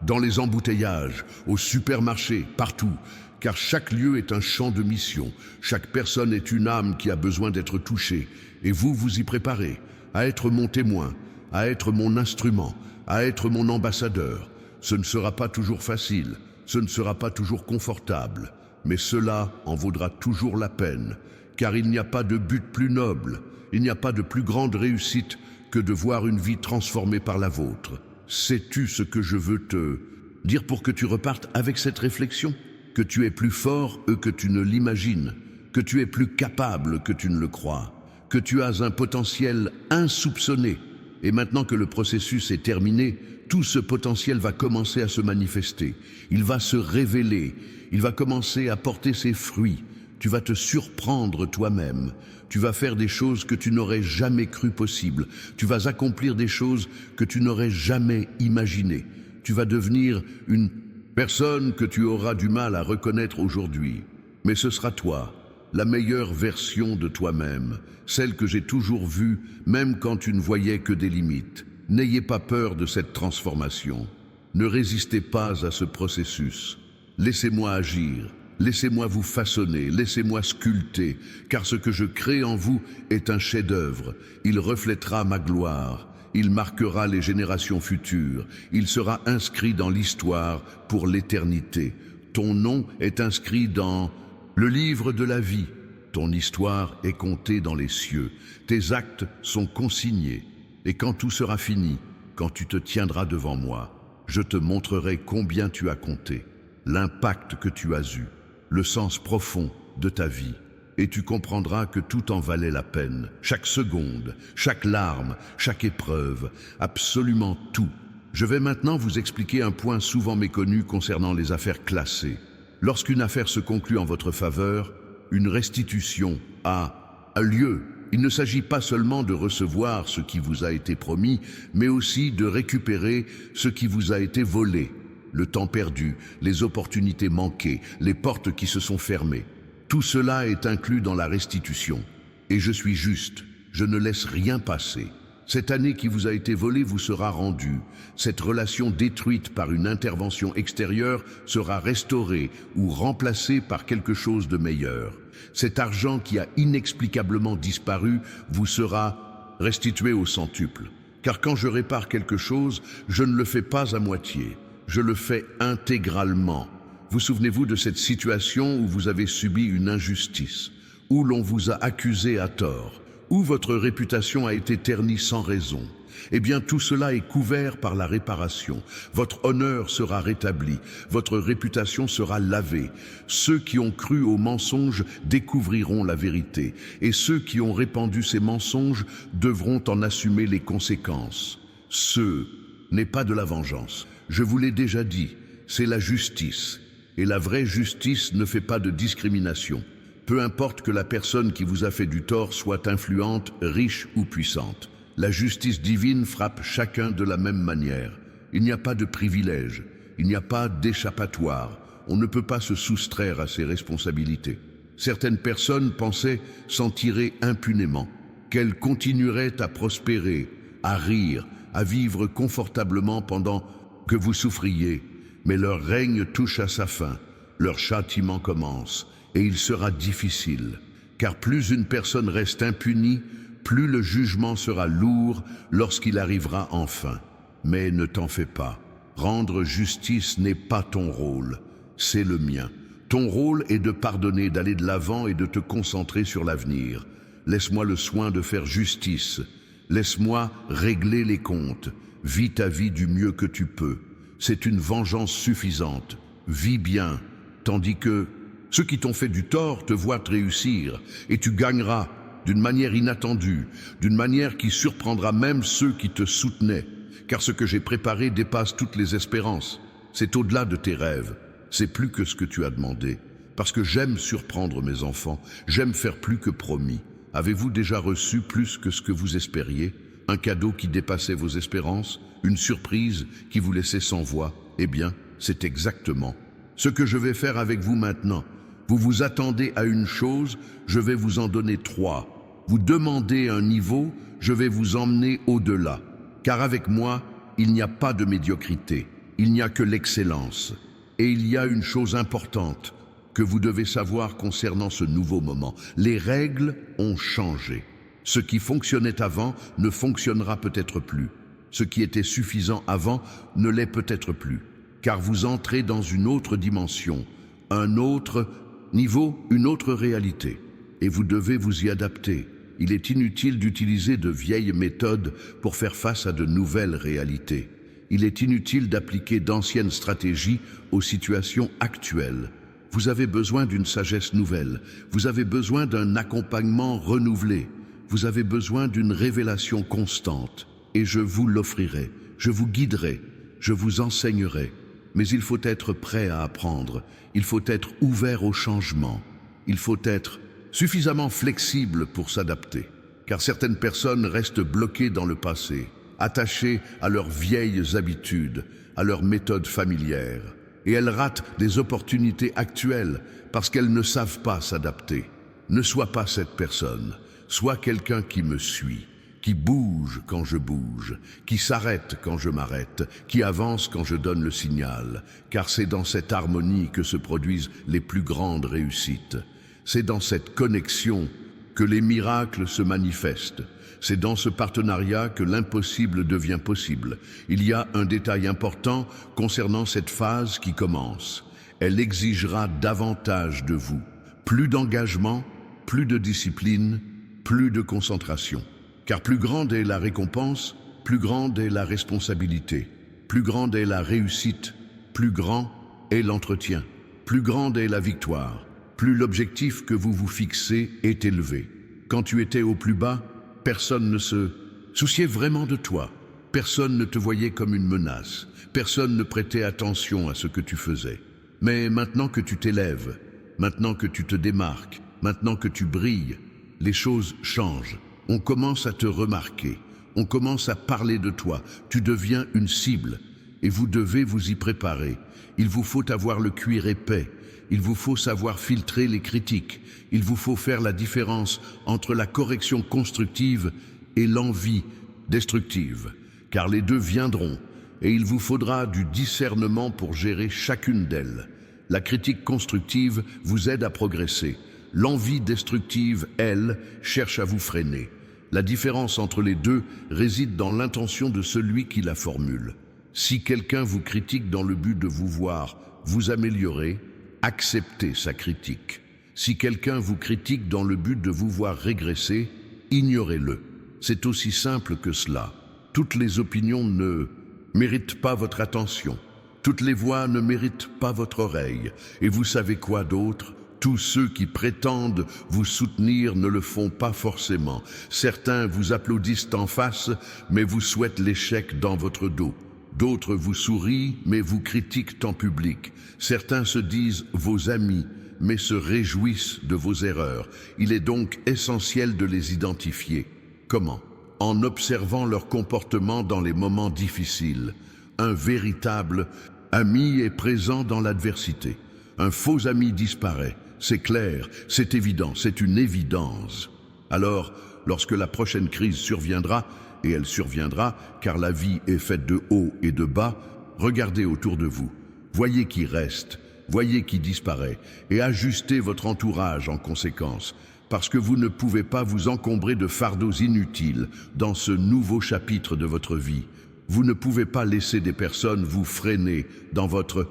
dans les embouteillages, au supermarché, partout, car chaque lieu est un champ de mission, chaque personne est une âme qui a besoin d'être touchée, et vous vous y préparez, à être mon témoin, à être mon instrument, à être mon ambassadeur. Ce ne sera pas toujours facile, ce ne sera pas toujours confortable, mais cela en vaudra toujours la peine, car il n'y a pas de but plus noble, il n'y a pas de plus grande réussite que de voir une vie transformée par la vôtre. Sais-tu ce que je veux te dire pour que tu repartes avec cette réflexion? Que tu es plus fort que tu ne l'imagines, que tu es plus capable que tu ne le crois, que tu as un potentiel insoupçonné. Et maintenant que le processus est terminé, tout ce potentiel va commencer à se manifester. Il va se révéler, il va commencer à porter ses fruits. Tu vas te surprendre toi-même. Tu vas faire des choses que tu n'aurais jamais cru possibles. Tu vas accomplir des choses que tu n'aurais jamais imaginées. Tu vas devenir une personne que tu auras du mal à reconnaître aujourd'hui. Mais ce sera toi, la meilleure version de toi-même, celle que j'ai toujours vue, même quand tu ne voyais que des limites. N'ayez pas peur de cette transformation. Ne résistez pas à ce processus. Laissez-moi agir. Laissez-moi vous façonner, laissez-moi sculpter, car ce que je crée en vous est un chef-d'œuvre. Il reflètera ma gloire, il marquera les générations futures, il sera inscrit dans l'histoire pour l'éternité. Ton nom est inscrit dans le livre de la vie. Ton histoire est comptée dans les cieux. Tes actes sont consignés. Et quand tout sera fini, quand tu te tiendras devant moi, je te montrerai combien tu as compté, l'impact que tu as eu, le sens profond de ta vie, et tu comprendras que tout en valait la peine, chaque seconde, chaque larme, chaque épreuve, absolument tout. Je vais maintenant vous expliquer un point souvent méconnu concernant les affaires classées. Lorsqu'une affaire se conclut en votre faveur, une restitution a lieu. Il ne s'agit pas seulement de recevoir ce qui vous a été promis, mais aussi de récupérer ce qui vous a été volé. Le temps perdu, les opportunités manquées, les portes qui se sont fermées. Tout cela est inclus dans la restitution. Et je suis juste, je ne laisse rien passer. Cette année qui vous a été volée vous sera rendue. Cette relation détruite par une intervention extérieure sera restaurée ou remplacée par quelque chose de meilleur. Cet argent qui a inexplicablement disparu vous sera restitué au centuple. Car quand je répare quelque chose, je ne le fais pas à moitié. Je le fais intégralement. Vous souvenez-vous de cette situation où vous avez subi une injustice, où l'on vous a accusé à tort, où votre réputation a été ternie sans raison? Eh bien, tout cela est couvert par la réparation. Votre honneur sera rétabli, votre réputation sera lavée. Ceux qui ont cru aux mensonges découvriront la vérité, et ceux qui ont répandu ces mensonges devront en assumer les conséquences. Ce n'est pas de la vengeance. Je vous l'ai déjà dit, c'est la justice. Et la vraie justice ne fait pas de discrimination. Peu importe que la personne qui vous a fait du tort soit influente, riche ou puissante. La justice divine frappe chacun de la même manière. Il n'y a pas de privilège, il n'y a pas d'échappatoire. On ne peut pas se soustraire à ses responsabilités. Certaines personnes pensaient s'en tirer impunément, qu'elles continueraient à prospérer, à rire, à vivre confortablement pendant que vous souffriez, mais leur règne touche à sa fin, leur châtiment commence, et il sera difficile, car plus une personne reste impunie, plus le jugement sera lourd lorsqu'il arrivera enfin. Mais ne t'en fais pas, rendre justice n'est pas ton rôle, c'est le mien. Ton rôle est de pardonner, d'aller de l'avant et de te concentrer sur l'avenir. Laisse-moi le soin de faire justice, laisse-moi régler les comptes. Vis ta vie du mieux que tu peux. C'est une vengeance suffisante. Vis bien, tandis que ceux qui t'ont fait du tort te voient réussir, et tu gagneras d'une manière inattendue, d'une manière qui surprendra même ceux qui te soutenaient, car ce que j'ai préparé dépasse toutes les espérances. C'est au-delà de tes rêves, c'est plus que ce que tu as demandé, parce que j'aime surprendre mes enfants, j'aime faire plus que promis. Avez-vous déjà reçu plus que ce que vous espériez? Un cadeau qui dépassait vos espérances? Une surprise qui vous laissait sans voix? Eh bien, c'est exactement ce que je vais faire avec vous maintenant. Vous vous attendez à une chose, je vais vous en donner 3. Vous demandez un niveau, je vais vous emmener au-delà. Car avec moi, il n'y a pas de médiocrité, il n'y a que l'excellence. Et il y a une chose importante que vous devez savoir concernant ce nouveau moment. Les règles ont changé. Ce qui fonctionnait avant ne fonctionnera peut-être plus. Ce qui était suffisant avant ne l'est peut-être plus. Car vous entrez dans une autre dimension, un autre niveau, une autre réalité. Et vous devez vous y adapter. Il est inutile d'utiliser de vieilles méthodes pour faire face à de nouvelles réalités. Il est inutile d'appliquer d'anciennes stratégies aux situations actuelles. Vous avez besoin d'une sagesse nouvelle. Vous avez besoin d'un accompagnement renouvelé. Vous avez besoin d'une révélation constante. Et je vous l'offrirai. Je vous guiderai. Je vous enseignerai. Mais il faut être prêt à apprendre. Il faut être ouvert au changement. Il faut être suffisamment flexible pour s'adapter. Car certaines personnes restent bloquées dans le passé, attachées à leurs vieilles habitudes, à leurs méthodes familières. Et elles ratent des opportunités actuelles parce qu'elles ne savent pas s'adapter. Ne sois pas cette personne. Sois quelqu'un qui me suit, qui bouge quand je bouge, qui s'arrête quand je m'arrête, qui avance quand je donne le signal. Car c'est dans cette harmonie que se produisent les plus grandes réussites. C'est dans cette connexion que les miracles se manifestent. C'est dans ce partenariat que l'impossible devient possible. Il y a un détail important concernant cette phase qui commence. Elle exigera davantage de vous. Plus d'engagement, plus de discipline, plus de concentration. Car plus grande est la récompense, plus grande est la responsabilité. Plus grande est la réussite, plus grand est l'entretien. Plus grande est la victoire. Plus l'objectif que vous vous fixez est élevé. Quand tu étais au plus bas, personne ne se souciait vraiment de toi. Personne ne te voyait comme une menace. Personne ne prêtait attention à ce que tu faisais. Mais maintenant que tu t'élèves, maintenant que tu te démarques, maintenant que tu brilles, les choses changent. On commence à te remarquer. On commence à parler de toi. Tu deviens une cible. Et vous devez vous y préparer. Il vous faut avoir le cuir épais. Il vous faut savoir filtrer les critiques. Il vous faut faire la différence entre la correction constructive et l'envie destructive. Car les deux viendront, et il vous faudra du discernement pour gérer chacune d'elles. La critique constructive vous aide à progresser. L'envie destructive, elle, cherche à vous freiner. La différence entre les deux réside dans l'intention de celui qui la formule. Si quelqu'un vous critique dans le but de vous voir vous améliorer, acceptez sa critique. Si quelqu'un vous critique dans le but de vous voir régresser, ignorez-le. C'est aussi simple que cela. Toutes les opinions ne méritent pas votre attention. Toutes les voix ne méritent pas votre oreille. Et vous savez quoi d'autre ? Tous ceux qui prétendent vous soutenir ne le font pas forcément. Certains vous applaudissent en face, mais vous souhaitent l'échec dans votre dos. D'autres vous sourient, mais vous critiquent en public. Certains se disent vos amis, mais se réjouissent de vos erreurs. Il est donc essentiel de les identifier. Comment ? En observant leur comportement dans les moments difficiles. Un véritable ami est présent dans l'adversité. Un faux ami disparaît. C'est clair, c'est évident, c'est une évidence. Alors, lorsque la prochaine crise surviendra, et elle surviendra, car la vie est faite de hauts et de bas, regardez autour de vous. Voyez qui reste, voyez qui disparaît, et ajustez votre entourage en conséquence, parce que vous ne pouvez pas vous encombrer de fardeaux inutiles dans ce nouveau chapitre de votre vie. Vous ne pouvez pas laisser des personnes vous freiner dans votre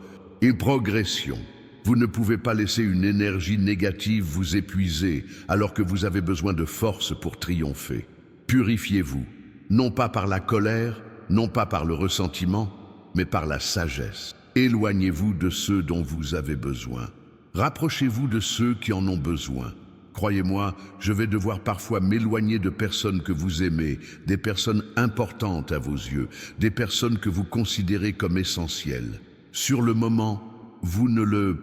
progression. Vous ne pouvez pas laisser une énergie négative vous épuiser alors que vous avez besoin de force pour triompher. Purifiez-vous. Non pas par la colère, non pas par le ressentiment, mais par la sagesse. Éloignez-vous de ceux dont vous avez besoin. Rapprochez-vous de ceux qui en ont besoin. Croyez-moi, je vais devoir parfois m'éloigner de personnes que vous aimez, des personnes importantes à vos yeux, des personnes que vous considérez comme essentielles. Sur le moment, vous ne le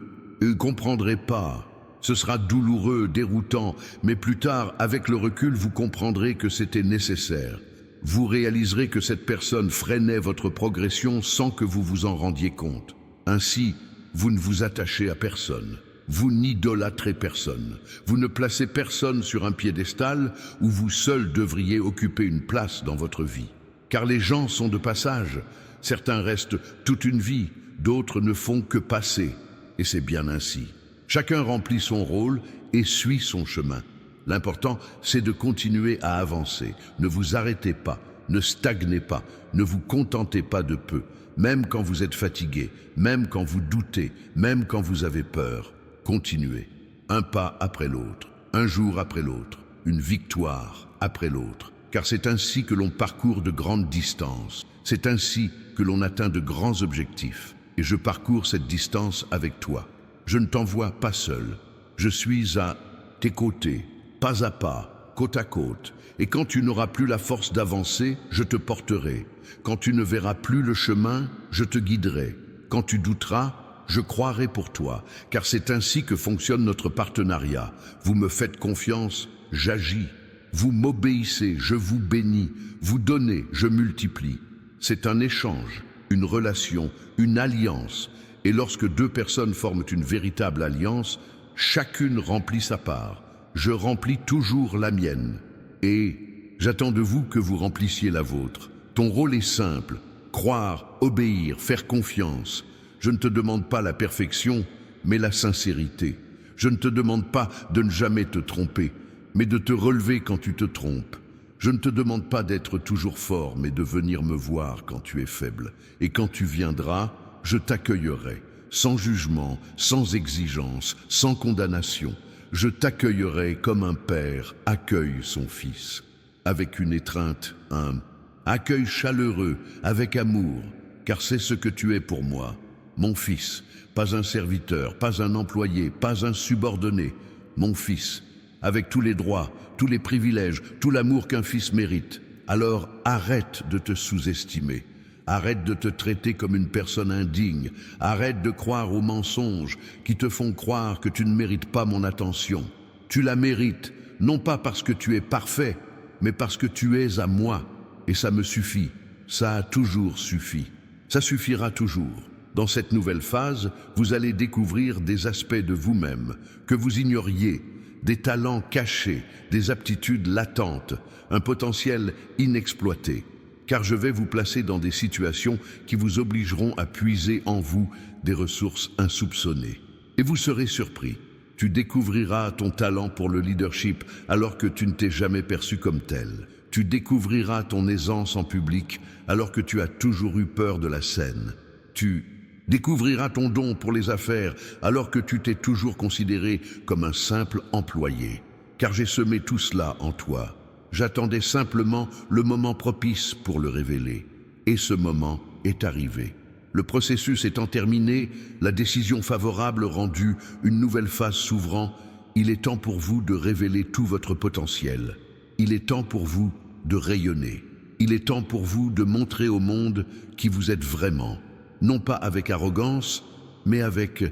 comprendrez pas. Ce sera douloureux, déroutant, mais plus tard, avec le recul, vous comprendrez que c'était nécessaire. Vous réaliserez que cette personne freinait votre progression sans que vous vous en rendiez compte. Ainsi, vous ne vous attachez à personne. Vous n'idolâtrez personne. Vous ne placez personne sur un piédestal où vous seul devriez occuper une place dans votre vie. Car les gens sont de passage. Certains restent toute une vie, d'autres ne font que passer. Et c'est bien ainsi. Chacun remplit son rôle et suit son chemin. L'important, c'est de continuer à avancer. Ne vous arrêtez pas, ne stagnez pas, ne vous contentez pas de peu. Même quand vous êtes fatigué, même quand vous doutez, même quand vous avez peur. Continuez, un pas après l'autre, un jour après l'autre, une victoire après l'autre. Car c'est ainsi que l'on parcourt de grandes distances. C'est ainsi que l'on atteint de grands objectifs. Et je parcours cette distance avec toi. Je ne t'envoie pas seul. Je suis à tes côtés, pas à pas, côte à côte. Et quand tu n'auras plus la force d'avancer, je te porterai. Quand tu ne verras plus le chemin, je te guiderai. Quand tu douteras, je croirai pour toi, car c'est ainsi que fonctionne notre partenariat. Vous me faites confiance, j'agis. Vous m'obéissez, je vous bénis. Vous donnez, je multiplie. C'est un échange, une relation, une alliance. Et lorsque deux personnes forment une véritable alliance, chacune remplit sa part. Je remplis toujours la mienne. Et j'attends de vous que vous remplissiez la vôtre. Ton rôle est simple, croire, obéir, faire confiance. Je ne te demande pas la perfection, mais la sincérité. Je ne te demande pas de ne jamais te tromper, mais de te relever quand tu te trompes. Je ne te demande pas d'être toujours fort, mais de venir me voir quand tu es faible. Et quand tu viendras, je t'accueillerai, sans jugement, sans exigence, sans condamnation. Je t'accueillerai comme un père accueille son fils, avec une étreinte, un accueil chaleureux, avec amour, car c'est ce que tu es pour moi, mon fils, pas un serviteur, pas un employé, pas un subordonné, mon fils, avec tous les droits, tous les privilèges, tout l'amour qu'un fils mérite. Alors arrête de te sous-estimer. Arrête de te traiter comme une personne indigne. Arrête de croire aux mensonges qui te font croire que tu ne mérites pas mon attention. Tu la mérites, non pas parce que tu es parfait, mais parce que tu es à moi. Et ça me suffit. Ça a toujours suffi. Ça suffira toujours. Dans cette nouvelle phase, vous allez découvrir des aspects de vous-même que vous ignoriez, des talents cachés, des aptitudes latentes, un potentiel inexploité. Car je vais vous placer dans des situations qui vous obligeront à puiser en vous des ressources insoupçonnées. Et vous serez surpris. Tu découvriras ton talent pour le leadership alors que tu ne t'es jamais perçu comme tel. Tu découvriras ton aisance en public alors que tu as toujours eu peur de la scène. Tu découvriras ton don pour les affaires alors que tu t'es toujours considéré comme un simple employé. Car j'ai semé tout cela en toi. J'attendais simplement le moment propice pour le révéler. Et ce moment est arrivé. Le processus étant terminé, la décision favorable rendue, une nouvelle phase s'ouvrant, il est temps pour vous de révéler tout votre potentiel. Il est temps pour vous de rayonner. Il est temps pour vous de montrer au monde qui vous êtes vraiment. Non pas avec arrogance, mais avec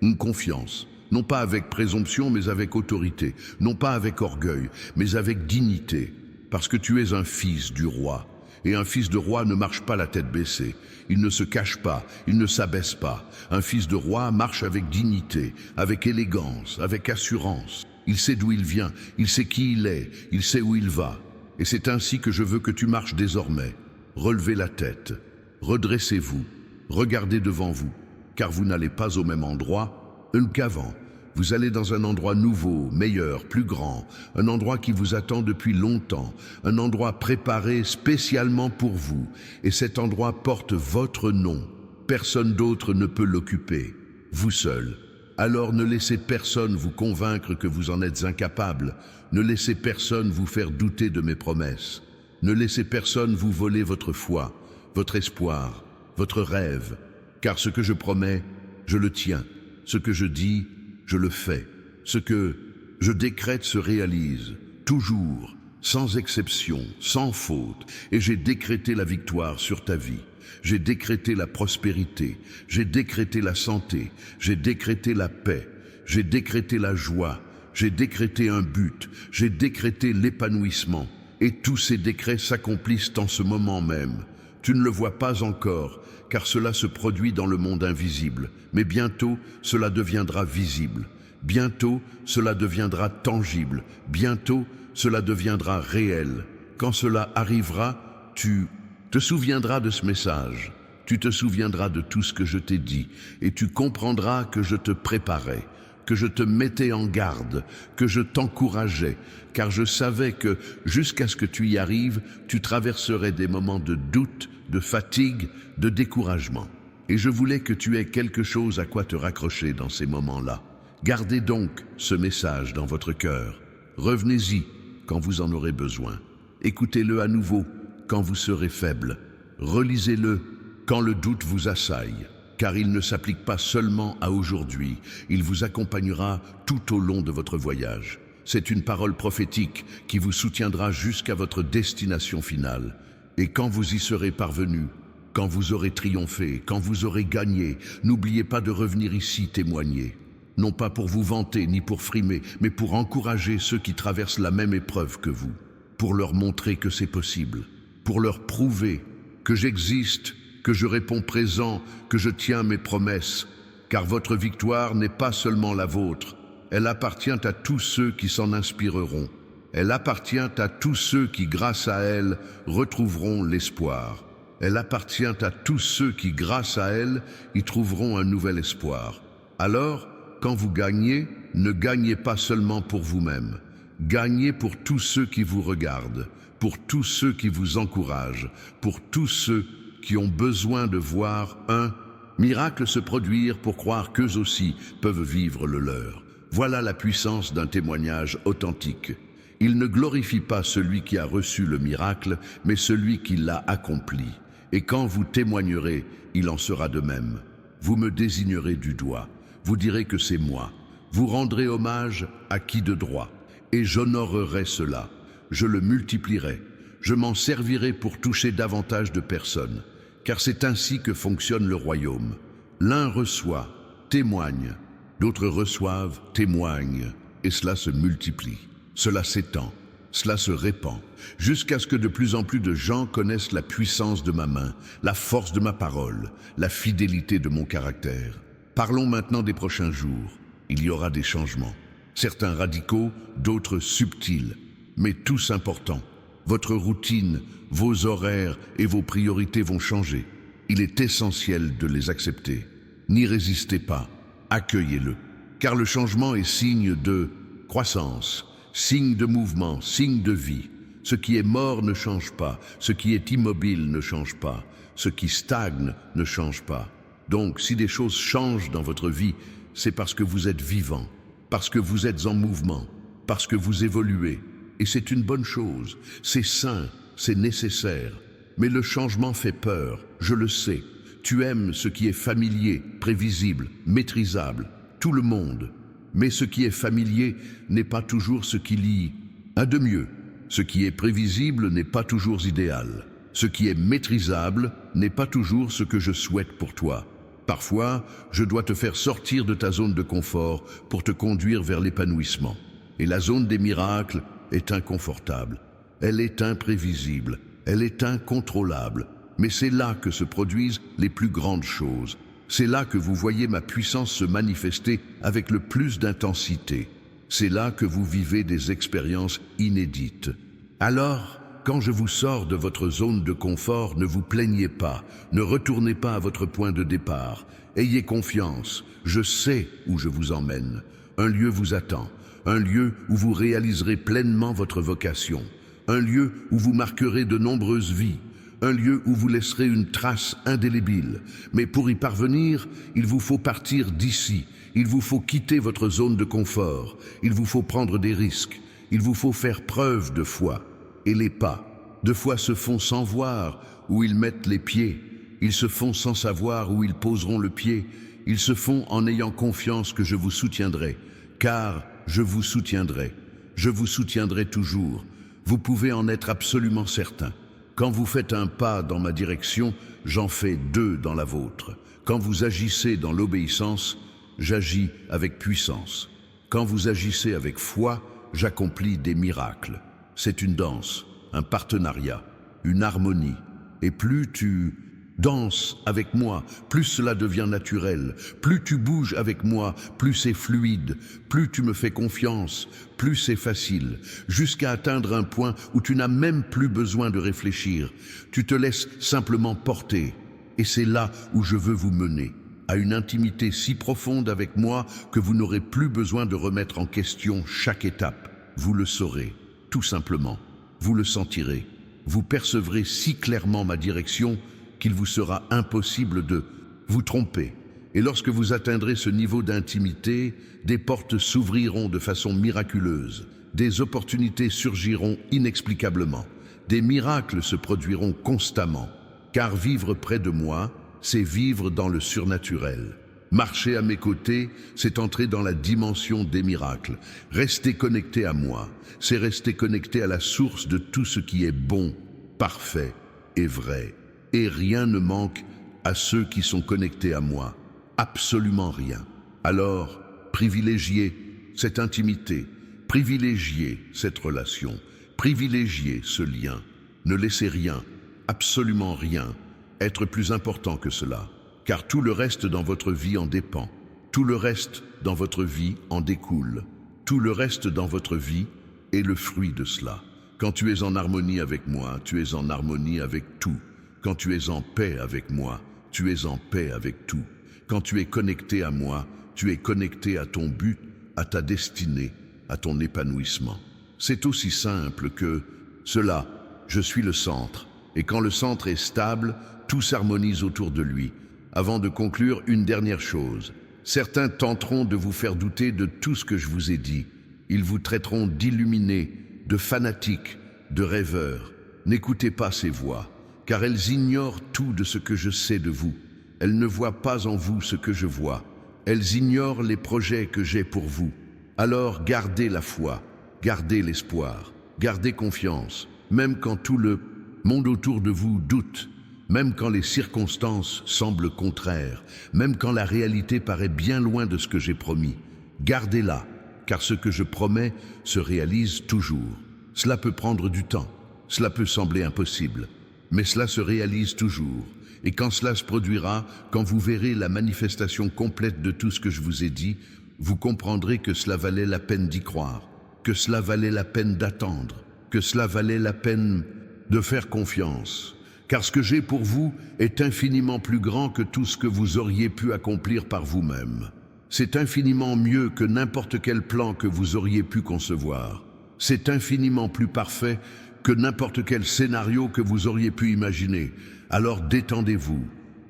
une confiance. Non pas avec présomption, mais avec autorité. Non pas avec orgueil, mais avec dignité. Parce que tu es un fils du roi. Et un fils de roi ne marche pas la tête baissée. Il ne se cache pas, il ne s'abaisse pas. Un fils de roi marche avec dignité, avec élégance, avec assurance. Il sait d'où il vient, il sait qui il est, il sait où il va. Et c'est ainsi que je veux que tu marches désormais. Relevez la tête, redressez-vous, regardez devant vous, car vous n'allez pas au même endroit qu'avant. Vous allez dans un endroit nouveau, meilleur, plus grand, un endroit qui vous attend depuis longtemps, un endroit préparé spécialement pour vous. Et cet endroit porte votre nom. Personne d'autre ne peut l'occuper, vous seul. Alors ne laissez personne vous convaincre que vous en êtes incapable. Ne laissez personne vous faire douter de mes promesses. Ne laissez personne vous voler votre foi, votre espoir, votre rêve. Car ce que je promets, je le tiens. Ce que je dis, je le fais. Ce que je décrète se réalise, toujours, sans exception, sans faute. Et j'ai décrété la victoire sur ta vie. J'ai décrété la prospérité. J'ai décrété la santé. J'ai décrété la paix. J'ai décrété la joie. J'ai décrété un but. J'ai décrété l'épanouissement. Et tous ces décrets s'accomplissent en ce moment même. Tu ne le vois pas encore, car cela se produit dans le monde invisible. Mais bientôt, cela deviendra visible. Bientôt, cela deviendra tangible. Bientôt, cela deviendra réel. Quand cela arrivera, tu te souviendras de ce message. Tu te souviendras de tout ce que je t'ai dit et tu comprendras que je te préparais, que je te mettais en garde, que je t'encourageais, car je savais que, jusqu'à ce que tu y arrives, tu traverserais des moments de doute, de fatigue, de découragement. Et je voulais que tu aies quelque chose à quoi te raccrocher dans ces moments-là. Gardez donc ce message dans votre cœur. Revenez-y quand vous en aurez besoin. Écoutez-le à nouveau quand vous serez faible. Relisez-le quand le doute vous assaille, car il ne s'applique pas seulement à aujourd'hui, il vous accompagnera tout au long de votre voyage. C'est une parole prophétique qui vous soutiendra jusqu'à votre destination finale. Et quand vous y serez parvenu, quand vous aurez triomphé, quand vous aurez gagné, n'oubliez pas de revenir ici témoigner. Non pas pour vous vanter ni pour frimer, mais pour encourager ceux qui traversent la même épreuve que vous, pour leur montrer que c'est possible, pour leur prouver que j'existe, que je réponds présent, que je tiens mes promesses, car votre victoire n'est pas seulement la vôtre, elle appartient à tous ceux qui s'en inspireront. Elle appartient à tous ceux qui, grâce à elle, retrouveront l'espoir. Elle appartient à tous ceux qui, grâce à elle, y trouveront un nouvel espoir. Alors, quand vous gagnez, ne gagnez pas seulement pour vous-même. Gagnez pour tous ceux qui vous regardent, pour tous ceux qui vous encouragent, pour tous ceux qui ont besoin de voir un miracle se produire pour croire qu'eux aussi peuvent vivre le leur. Voilà la puissance d'un témoignage authentique. Il ne glorifie pas celui qui a reçu le miracle, mais celui qui l'a accompli. Et quand vous témoignerez, il en sera de même. Vous me désignerez du doigt, vous direz que c'est moi. Vous rendrez hommage à qui de droit, et j'honorerai cela. Je le multiplierai. Je m'en servirai pour toucher davantage de personnes, car c'est ainsi que fonctionne le royaume. L'un reçoit, témoigne, d'autres reçoivent, témoignent, et cela se multiplie, cela s'étend, cela se répand, jusqu'à ce que de plus en plus de gens connaissent la puissance de ma main, la force de ma parole, la fidélité de mon caractère. Parlons maintenant des prochains jours. Il y aura des changements, certains radicaux, d'autres subtils, mais tous importants. Votre routine, vos horaires et vos priorités vont changer. Il est essentiel de les accepter. N'y résistez pas, accueillez-le. Car le changement est signe de croissance, signe de mouvement, signe de vie. Ce qui est mort ne change pas, ce qui est immobile ne change pas, ce qui stagne ne change pas. Donc, si des choses changent dans votre vie, c'est parce que vous êtes vivant, parce que vous êtes en mouvement, parce que vous évoluez. Et c'est une bonne chose, c'est sain, c'est nécessaire. Mais le changement fait peur, je le sais. Tu aimes ce qui est familier, prévisible, maîtrisable, tout le monde. Mais ce qui est familier n'est pas toujours ce qui lie. Un de mieux, ce qui est prévisible n'est pas toujours idéal. Ce qui est maîtrisable n'est pas toujours ce que je souhaite pour toi. Parfois, je dois te faire sortir de ta zone de confort pour te conduire vers l'épanouissement. Et la zone des miracles est inconfortable, elle est imprévisible, elle est incontrôlable, mais c'est là que se produisent les plus grandes choses. C'est là que vous voyez ma puissance se manifester avec le plus d'intensité. C'est là que vous vivez des expériences inédites. Alors, quand je vous sors de votre zone de confort, ne vous plaignez pas, ne retournez pas à votre point de départ. Ayez confiance, je sais où je vous emmène. Un lieu vous attend. Un lieu où vous réaliserez pleinement votre vocation, un lieu où vous marquerez de nombreuses vies, un lieu où vous laisserez une trace indélébile. Mais pour y parvenir, il vous faut partir d'ici, il vous faut quitter votre zone de confort, il vous faut prendre des risques, il vous faut faire preuve de foi. Et les pas de foi se font sans voir où ils mettent les pieds, ils se font sans savoir où ils poseront le pied, ils se font en ayant confiance que je vous soutiendrai, car je vous soutiendrai toujours. Vous pouvez en être absolument certain. Quand vous faites un pas dans ma direction, j'en fais deux dans la vôtre. Quand vous agissez dans l'obéissance, j'agis avec puissance. Quand vous agissez avec foi, j'accomplis des miracles. C'est une danse, un partenariat, une harmonie. Et plus tu Danse avec moi, plus cela devient naturel. Plus tu bouges avec moi, plus c'est fluide. Plus tu me fais confiance, plus c'est facile. Jusqu'à atteindre un point où tu n'as même plus besoin de réfléchir. Tu te laisses simplement porter. Et c'est là où je veux vous mener. À une intimité si profonde avec moi que vous n'aurez plus besoin de remettre en question chaque étape. Vous le saurez, tout simplement. Vous le sentirez. Vous percevrez si clairement ma direction qu'il vous sera impossible de vous tromper. Et lorsque vous atteindrez ce niveau d'intimité, des portes s'ouvriront de façon miraculeuse, des opportunités surgiront inexplicablement, des miracles se produiront constamment, car vivre près de moi, c'est vivre dans le surnaturel. Marcher à mes côtés, c'est entrer dans la dimension des miracles. Rester connecté à moi, c'est rester connecté à la source de tout ce qui est bon, parfait et vrai. Et rien ne manque à ceux qui sont connectés à moi. Absolument rien. Alors, privilégiez cette intimité, privilégiez cette relation, privilégiez ce lien. Ne laissez rien, absolument rien, être plus important que cela. Car tout le reste dans votre vie en dépend. Tout le reste dans votre vie en découle. Tout le reste dans votre vie est le fruit de cela. Quand tu es en harmonie avec moi, tu es en harmonie avec tout. Quand tu es en paix avec moi, tu es en paix avec tout. Quand tu es connecté à moi, tu es connecté à ton but, à ta destinée, à ton épanouissement. C'est aussi simple que cela. Je suis le centre. Et quand le centre est stable, tout s'harmonise autour de lui. Avant de conclure, une dernière chose. Certains tenteront de vous faire douter de tout ce que je vous ai dit. Ils vous traiteront d'illuminés, de fanatiques, de rêveurs. N'écoutez pas ces voix. Car elles ignorent tout de ce que je sais de vous. Elles ne voient pas en vous ce que je vois. Elles ignorent les projets que j'ai pour vous. Alors gardez la foi, gardez l'espoir, gardez confiance, même quand tout le monde autour de vous doute, même quand les circonstances semblent contraires, même quand la réalité paraît bien loin de ce que j'ai promis. Gardez-la, car ce que je promets se réalise toujours. Cela peut prendre du temps, cela peut sembler impossible. Mais cela se réalise toujours. Et quand cela se produira, quand vous verrez la manifestation complète de tout ce que je vous ai dit, vous comprendrez que cela valait la peine d'y croire, que cela valait la peine d'attendre, que cela valait la peine de faire confiance. Car ce que j'ai pour vous est infiniment plus grand que tout ce que vous auriez pu accomplir par vous-même. C'est infiniment mieux que n'importe quel plan que vous auriez pu concevoir. C'est infiniment plus parfait que n'importe quel scénario que vous auriez pu imaginer. Alors détendez-vous,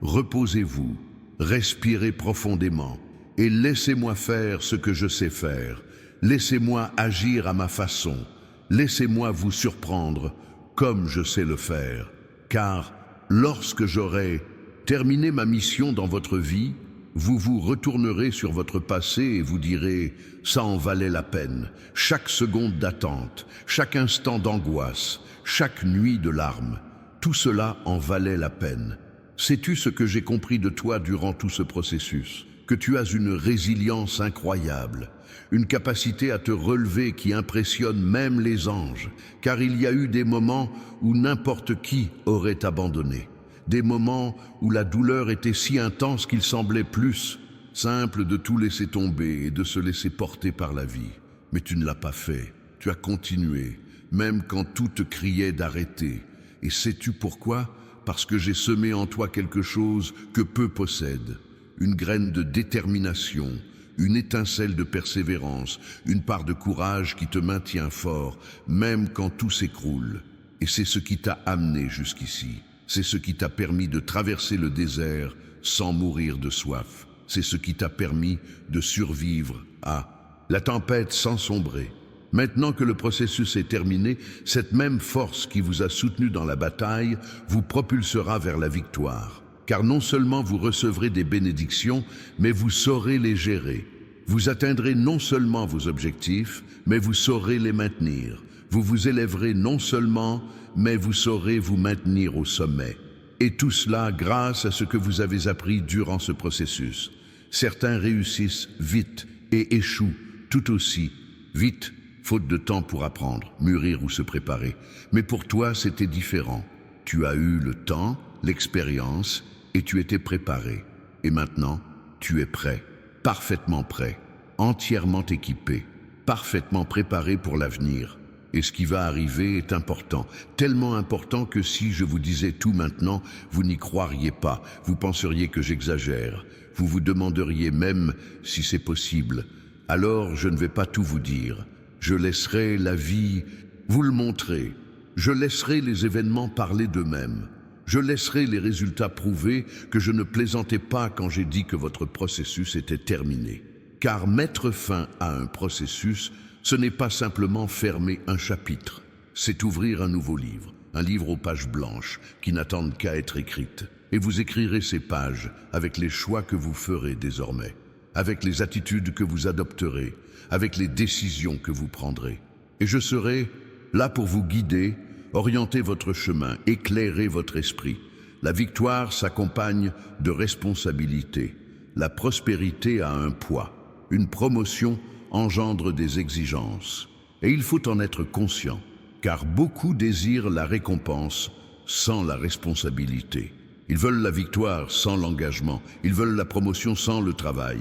reposez-vous, respirez profondément et laissez-moi faire ce que je sais faire. Laissez-moi agir à ma façon. Laissez-moi vous surprendre comme je sais le faire. Car lorsque j'aurai terminé ma mission dans votre vie, vous vous retournerez sur votre passé et vous direz « ça en valait la peine ». Chaque seconde d'attente, chaque instant d'angoisse, chaque nuit de larmes, tout cela en valait la peine. Sais-tu ce que j'ai compris de toi durant tout ce processus? Que tu as une résilience incroyable, une capacité à te relever qui impressionne même les anges, car il y a eu des moments où n'importe qui aurait abandonné. Des moments où la douleur était si intense qu'il semblait plus simple de tout laisser tomber et de se laisser porter par la vie. Mais tu ne l'as pas fait. Tu as continué, même quand tout te criait d'arrêter. Et sais-tu pourquoi? Parce que j'ai semé en toi quelque chose que peu possèdent. Une graine de détermination, une étincelle de persévérance, une part de courage qui te maintient fort, même quand tout s'écroule. Et c'est ce qui t'a amené jusqu'ici. C'est ce qui t'a permis de traverser le désert sans mourir de soif. C'est ce qui t'a permis de survivre à la tempête sans sombrer. Maintenant que le processus est terminé, cette même force qui vous a soutenu dans la bataille vous propulsera vers la victoire. Car non seulement vous recevrez des bénédictions, mais vous saurez les gérer. Vous atteindrez non seulement vos objectifs, mais vous saurez les maintenir. Vous vous élèverez non seulement, mais vous saurez vous maintenir au sommet. Et tout cela grâce à ce que vous avez appris durant ce processus. Certains réussissent vite et échouent tout aussi vite, faute de temps pour apprendre, mûrir ou se préparer. Mais pour toi, c'était différent. Tu as eu le temps, l'expérience, et tu étais préparé. Et maintenant, tu es prêt, parfaitement prêt, entièrement équipé, parfaitement préparé pour l'avenir. Et ce qui va arriver est important, tellement important que si je vous disais tout maintenant, vous n'y croiriez pas, vous penseriez que j'exagère, vous vous demanderiez même si c'est possible. Alors je ne vais pas tout vous dire, je laisserai la vie vous le montrer, je laisserai les événements parler d'eux-mêmes, je laisserai les résultats prouver que je ne plaisantais pas quand j'ai dit que votre processus était terminé. Car mettre fin à un processus, ce n'est pas simplement fermer un chapitre, c'est ouvrir un nouveau livre, un livre aux pages blanches qui n'attendent qu'à être écrites. Et vous écrirez ces pages avec les choix que vous ferez désormais, avec les attitudes que vous adopterez, avec les décisions que vous prendrez. Et je serai là pour vous guider, orienter votre chemin, éclairer votre esprit. La victoire s'accompagne de responsabilités. La prospérité a un poids. Une promotion engendre des exigences. Et il faut en être conscient, car beaucoup désirent la récompense sans la responsabilité. Ils veulent la victoire sans l'engagement, ils veulent la promotion sans le travail.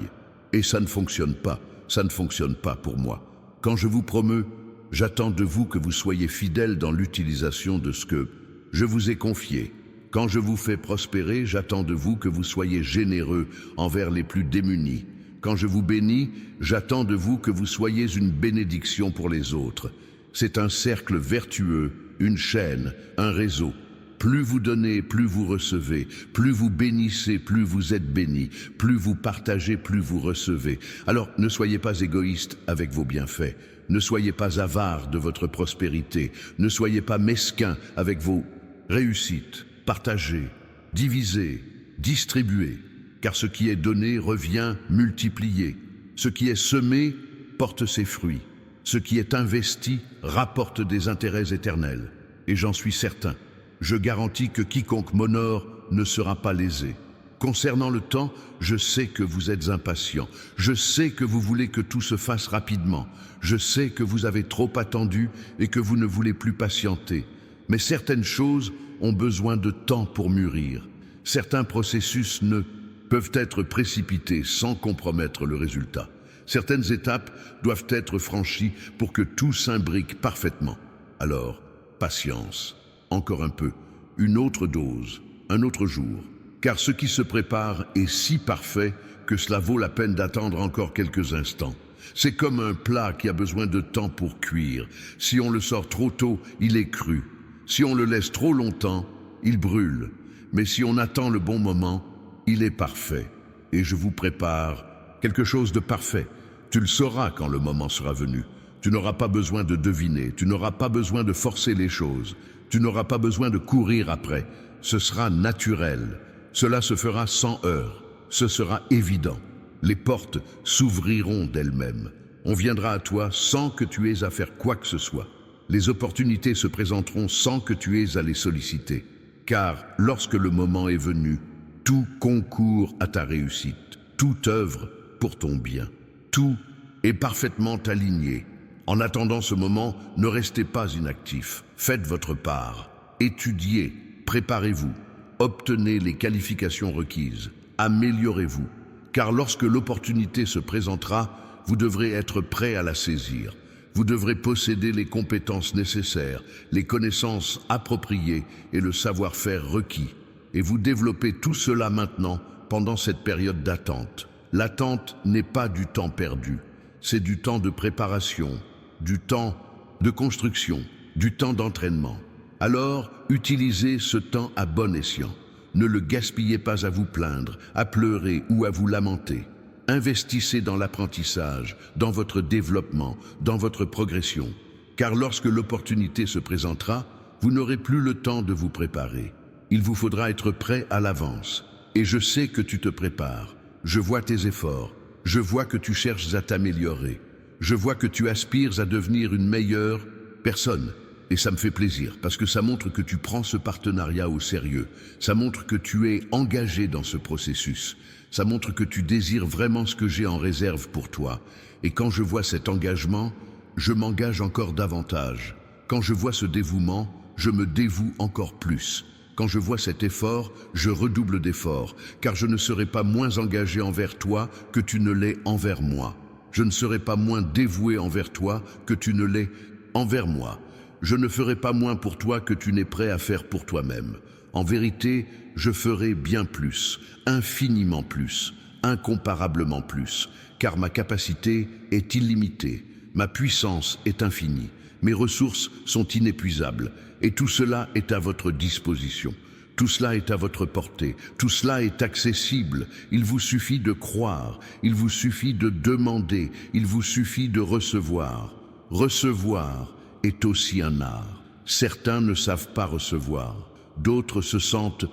Et ça ne fonctionne pas pour moi. Quand je vous promeux, j'attends de vous que vous soyez fidèles dans l'utilisation de ce que je vous ai confié. Quand je vous fais prospérer, j'attends de vous que vous soyez généreux envers les plus démunis. Quand je vous bénis, j'attends de vous que vous soyez une bénédiction pour les autres. C'est un cercle vertueux, une chaîne, un réseau. Plus vous donnez, plus vous recevez. Plus vous bénissez, plus vous êtes bénis. Plus vous partagez, plus vous recevez. Alors ne soyez pas égoïste avec vos bienfaits. Ne soyez pas avare de votre prospérité. Ne soyez pas mesquin avec vos réussites. Partagez, divisez, distribuez. Car ce qui est donné revient multiplié. Ce qui est semé porte ses fruits. Ce qui est investi rapporte des intérêts éternels. Et j'en suis certain. Je garantis que quiconque m'honore ne sera pas lésé. Concernant le temps, je sais que vous êtes impatient. Je sais que vous voulez que tout se fasse rapidement. Je sais que vous avez trop attendu et que vous ne voulez plus patienter. Mais certaines choses ont besoin de temps pour mûrir. Certains processus ne peuvent être précipités sans compromettre le résultat. Certaines étapes doivent être franchies pour que tout s'imbrique parfaitement. Alors, patience, encore un peu, une autre dose, un autre jour. Car ce qui se prépare est si parfait que cela vaut la peine d'attendre encore quelques instants. C'est comme un plat qui a besoin de temps pour cuire. Si on le sort trop tôt, il est cru. Si on le laisse trop longtemps, il brûle. Mais si on attend le bon moment, il est parfait. Et je vous prépare quelque chose de parfait. Tu le sauras quand le moment sera venu. Tu n'auras pas besoin de deviner. Tu n'auras pas besoin de forcer les choses. Tu n'auras pas besoin de courir après. Ce sera naturel. Cela se fera sans heurts. Ce sera évident. Les portes s'ouvriront d'elles-mêmes. On viendra à toi sans que tu aies à faire quoi que ce soit. Les opportunités se présenteront sans que tu aies à les solliciter. Car lorsque le moment est venu, tout concourt à ta réussite, tout œuvre pour ton bien. Tout est parfaitement aligné. En attendant ce moment, ne restez pas inactif. Faites votre part. Étudiez, préparez-vous, obtenez les qualifications requises, améliorez-vous. Car lorsque l'opportunité se présentera, vous devrez être prêt à la saisir. Vous devrez posséder les compétences nécessaires, les connaissances appropriées et le savoir-faire requis. Et vous développez tout cela maintenant, pendant cette période d'attente. L'attente n'est pas du temps perdu, c'est du temps de préparation, du temps de construction, du temps d'entraînement. Alors, utilisez ce temps à bon escient. Ne le gaspillez pas à vous plaindre, à pleurer ou à vous lamenter. Investissez dans l'apprentissage, dans votre développement, dans votre progression. Car lorsque l'opportunité se présentera, vous n'aurez plus le temps de vous préparer. Il vous faudra être prêt à l'avance. Et je sais que tu te prépares. Je vois tes efforts. Je vois que tu cherches à t'améliorer. Je vois que tu aspires à devenir une meilleure personne. Et ça me fait plaisir, parce que ça montre que tu prends ce partenariat au sérieux. Ça montre que tu es engagé dans ce processus. Ça montre que tu désires vraiment ce que j'ai en réserve pour toi. Et quand je vois cet engagement, je m'engage encore davantage. Quand je vois ce dévouement, je me dévoue encore plus. Quand je vois cet effort, je redouble d'efforts, car je ne serai pas moins engagé envers toi que tu ne l'es envers moi. Je ne serai pas moins dévoué envers toi que tu ne l'es envers moi. Je ne ferai pas moins pour toi que tu n'es prêt à faire pour toi-même. En vérité, je ferai bien plus, infiniment plus, incomparablement plus, car ma capacité est illimitée, ma puissance est infinie, mes ressources sont inépuisables, et tout cela est à votre disposition. Tout cela est à votre portée, tout cela est accessible. Il vous suffit de croire, il vous suffit de demander, il vous suffit de recevoir. Recevoir est aussi un art. Certains ne savent pas recevoir, d'autres se sentent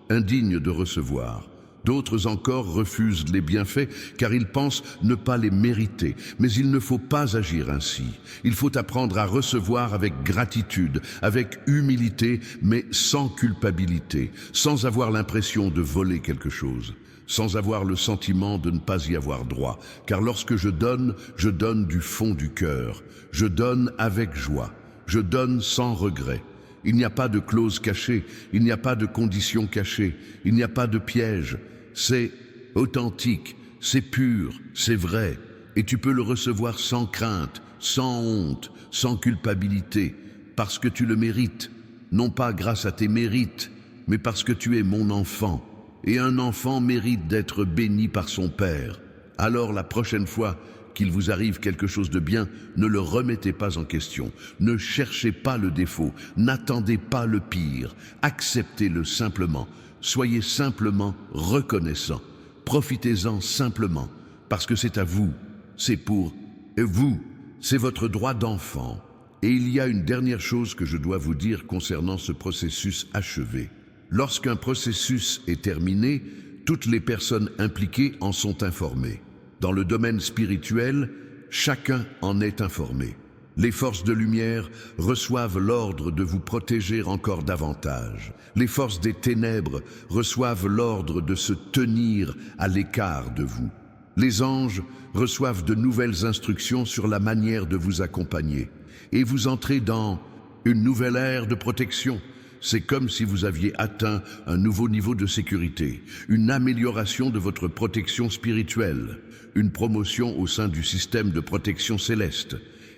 indignes de recevoir. D'autres encore refusent les bienfaits car ils pensent ne pas les mériter. Mais il ne faut pas agir ainsi. Il faut apprendre à recevoir avec gratitude, avec humilité, mais sans culpabilité, sans avoir l'impression de voler quelque chose, sans avoir le sentiment de ne pas y avoir droit. Car lorsque je donne du fond du cœur. Je donne avec joie. Je donne sans regret. Il n'y a pas de clause cachée, il n'y a pas de conditions cachées, il n'y a pas de piège. C'est authentique, c'est pur, c'est vrai, et tu peux le recevoir sans crainte, sans honte, sans culpabilité, parce que tu le mérites, non pas grâce à tes mérites, mais parce que tu es mon enfant, et un enfant mérite d'être béni par son père. Alors la prochaine fois qu'il vous arrive quelque chose de bien, ne le remettez pas en question, ne cherchez pas le défaut, n'attendez pas le pire, acceptez-le simplement. Soyez simplement reconnaissant. Profitez-en simplement, parce que c'est à vous, c'est pour vous, c'est votre droit d'enfant. Et il y a une dernière chose que je dois vous dire concernant ce processus achevé. Lorsqu'un processus est terminé, toutes les personnes impliquées en sont informées. Dans le domaine spirituel, chacun en est informé. Les forces de lumière reçoivent l'ordre de vous protéger encore davantage. Les forces des ténèbres reçoivent l'ordre de se tenir à l'écart de vous. Les anges reçoivent de nouvelles instructions sur la manière de vous accompagner. Et vous entrez dans une nouvelle ère de protection. C'est comme si vous aviez atteint un nouveau niveau de sécurité, une amélioration de votre protection spirituelle, une promotion au sein du système de protection céleste.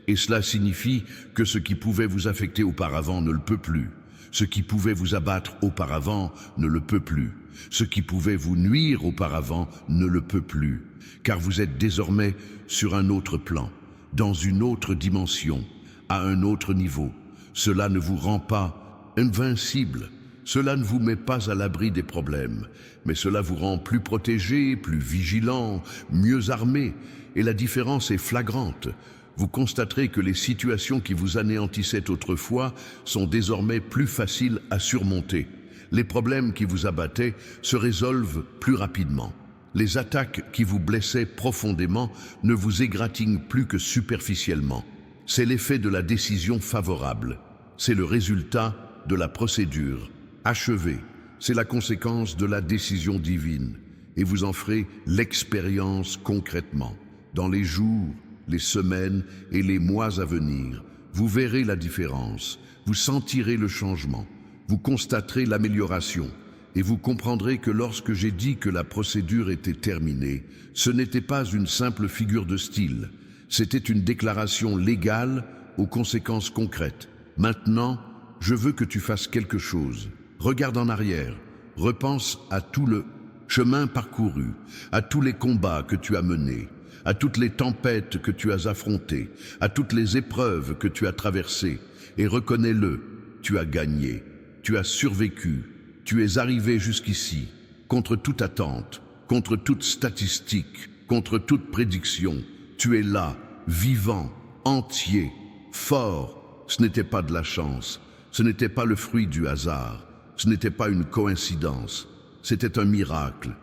Et cela signifie que ce qui pouvait vous affecter auparavant ne le peut plus. Ce qui pouvait vous abattre auparavant ne le peut plus. Ce qui pouvait vous nuire auparavant ne le peut plus. Car vous êtes désormais sur un autre plan, dans une autre dimension, à un autre niveau. Cela ne vous rend pas invincible. Cela ne vous met pas à l'abri des problèmes, mais cela vous rend plus protégé, plus vigilant, mieux armé. Et la différence est flagrante. Vous constaterez que les situations qui vous anéantissaient autrefois sont désormais plus faciles à surmonter. Les problèmes qui vous abattaient se résolvent plus rapidement. Les attaques qui vous blessaient profondément ne vous égratignent plus que superficiellement. C'est l'effet de la décision favorable. C'est le résultat de la procédure achevée. C'est la conséquence de la décision divine. Et vous en ferez l'expérience concrètement, dans les jours, les semaines et les mois à venir. Vous verrez la différence, vous sentirez le changement, vous constaterez l'amélioration et vous comprendrez que lorsque j'ai dit que la procédure était terminée, ce n'était pas une simple figure de style, c'était une déclaration légale aux conséquences concrètes. Maintenant, je veux que tu fasses quelque chose. Regarde en arrière, repense à tout le chemin parcouru, à tous les combats que tu as menés, à toutes les tempêtes que tu as affrontées, à toutes les épreuves que tu as traversées, et reconnais-le, tu as gagné, tu as survécu, tu es arrivé jusqu'ici, contre toute attente, contre toute statistique, contre toute prédiction, tu es là, vivant, entier, fort. Ce n'était pas de la chance, ce n'était pas le fruit du hasard, ce n'était pas une coïncidence, c'était un miracle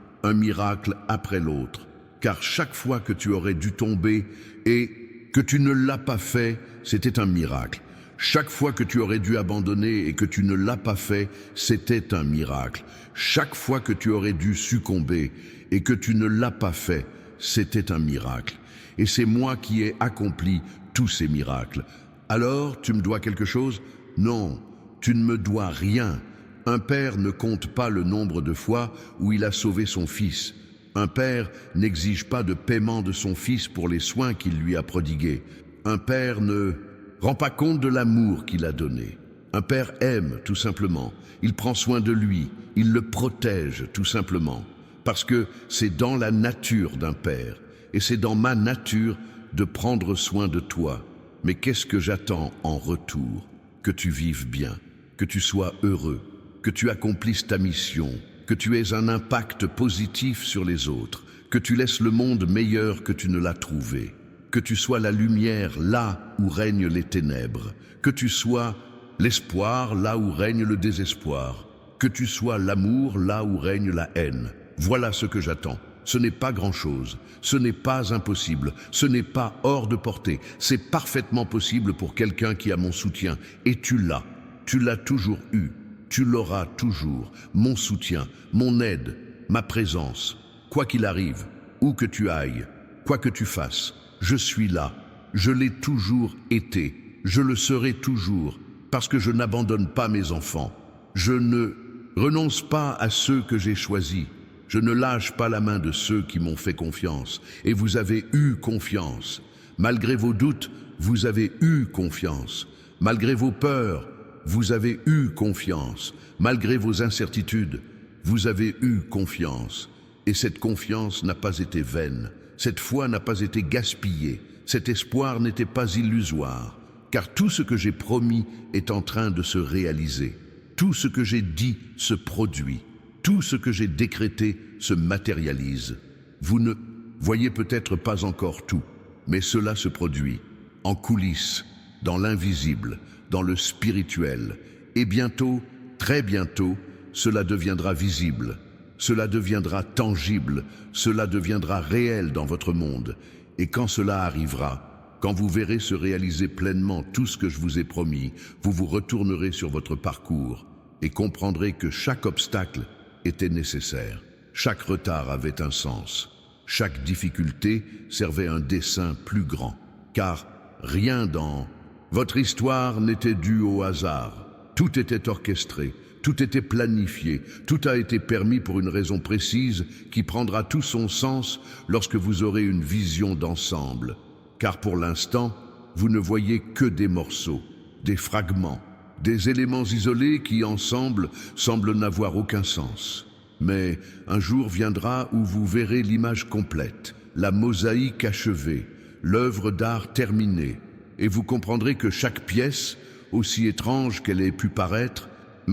après l'autre. Car chaque fois que tu aurais dû tomber et que tu ne l'as pas fait, c'était un miracle. Chaque fois que tu aurais dû abandonner et que tu ne l'as pas fait, c'était un miracle. Chaque fois que tu aurais dû succomber et que tu ne l'as pas fait, c'était un miracle. Et c'est moi qui ai accompli tous ces miracles. Alors, tu me dois quelque chose? Non, tu ne me dois rien. Un père ne compte pas le nombre de fois où il a sauvé son fils. Un père n'exige pas de paiement de son fils pour les soins qu'il lui a prodigués. Un père ne rend pas compte de l'amour qu'il a donné. Un père aime, tout simplement. Il prend soin de lui, il le protège, tout simplement. Parce que c'est dans la nature d'un père, et c'est dans ma nature de prendre soin de toi. Mais qu'est-ce que j'attends en retour? Que tu vives bien, que tu sois heureux, que tu accomplisses ta mission, que tu aies un impact positif sur les autres, que tu laisses le monde meilleur que tu ne l'as trouvé, que tu sois la lumière là où règnent les ténèbres, que tu sois l'espoir là où règne le désespoir, que tu sois l'amour là où règne la haine. Voilà ce que j'attends. Ce n'est pas grand-chose, ce n'est pas impossible, ce n'est pas hors de portée. C'est parfaitement possible pour quelqu'un qui a mon soutien. Et tu l'as toujours eu, tu l'auras toujours. Mon soutien, mon aide, ma présence. Quoi qu'il arrive, où que tu ailles, quoi que tu fasses, je suis là. Je l'ai toujours été, je le serai toujours, parce que je n'abandonne pas mes enfants. Je ne renonce pas à ceux que j'ai choisis. Je ne lâche pas la main de ceux qui m'ont fait confiance. Et vous avez eu confiance. Malgré vos doutes, vous avez eu confiance. Malgré vos peurs, vous avez eu confiance. Malgré vos incertitudes, vous avez eu confiance. Et cette confiance n'a pas été vaine. Cette foi n'a pas été gaspillée. Cet espoir n'était pas illusoire. Car tout ce que j'ai promis est en train de se réaliser. Tout ce que j'ai dit se produit. Tout ce que j'ai décrété se matérialise. Vous ne voyez peut-être pas encore tout, mais cela se produit, en coulisses, dans l'invisible, dans le spirituel. Et bientôt, très bientôt, cela deviendra visible, cela deviendra tangible, cela deviendra réel dans votre monde. Et quand cela arrivera, quand vous verrez se réaliser pleinement tout ce que je vous ai promis, vous vous retournerez sur votre parcours et comprendrez que chaque obstacle était nécessaire. Chaque retard avait un sens. Chaque difficulté servait un dessein plus grand. Car rien dans votre histoire n'était dû au hasard. Tout était orchestré, tout était planifié, tout a été permis pour une raison précise qui prendra tout son sens lorsque vous aurez une vision d'ensemble. Car pour l'instant, vous ne voyez que des morceaux, des fragments, des éléments isolés qui, ensemble, semblent n'avoir aucun sens. Mais un jour viendra où vous verrez l'image complète, la mosaïque achevée, l'œuvre d'art terminée, et vous comprendrez que chaque pièce, aussi étrange qu'elle ait pu paraître,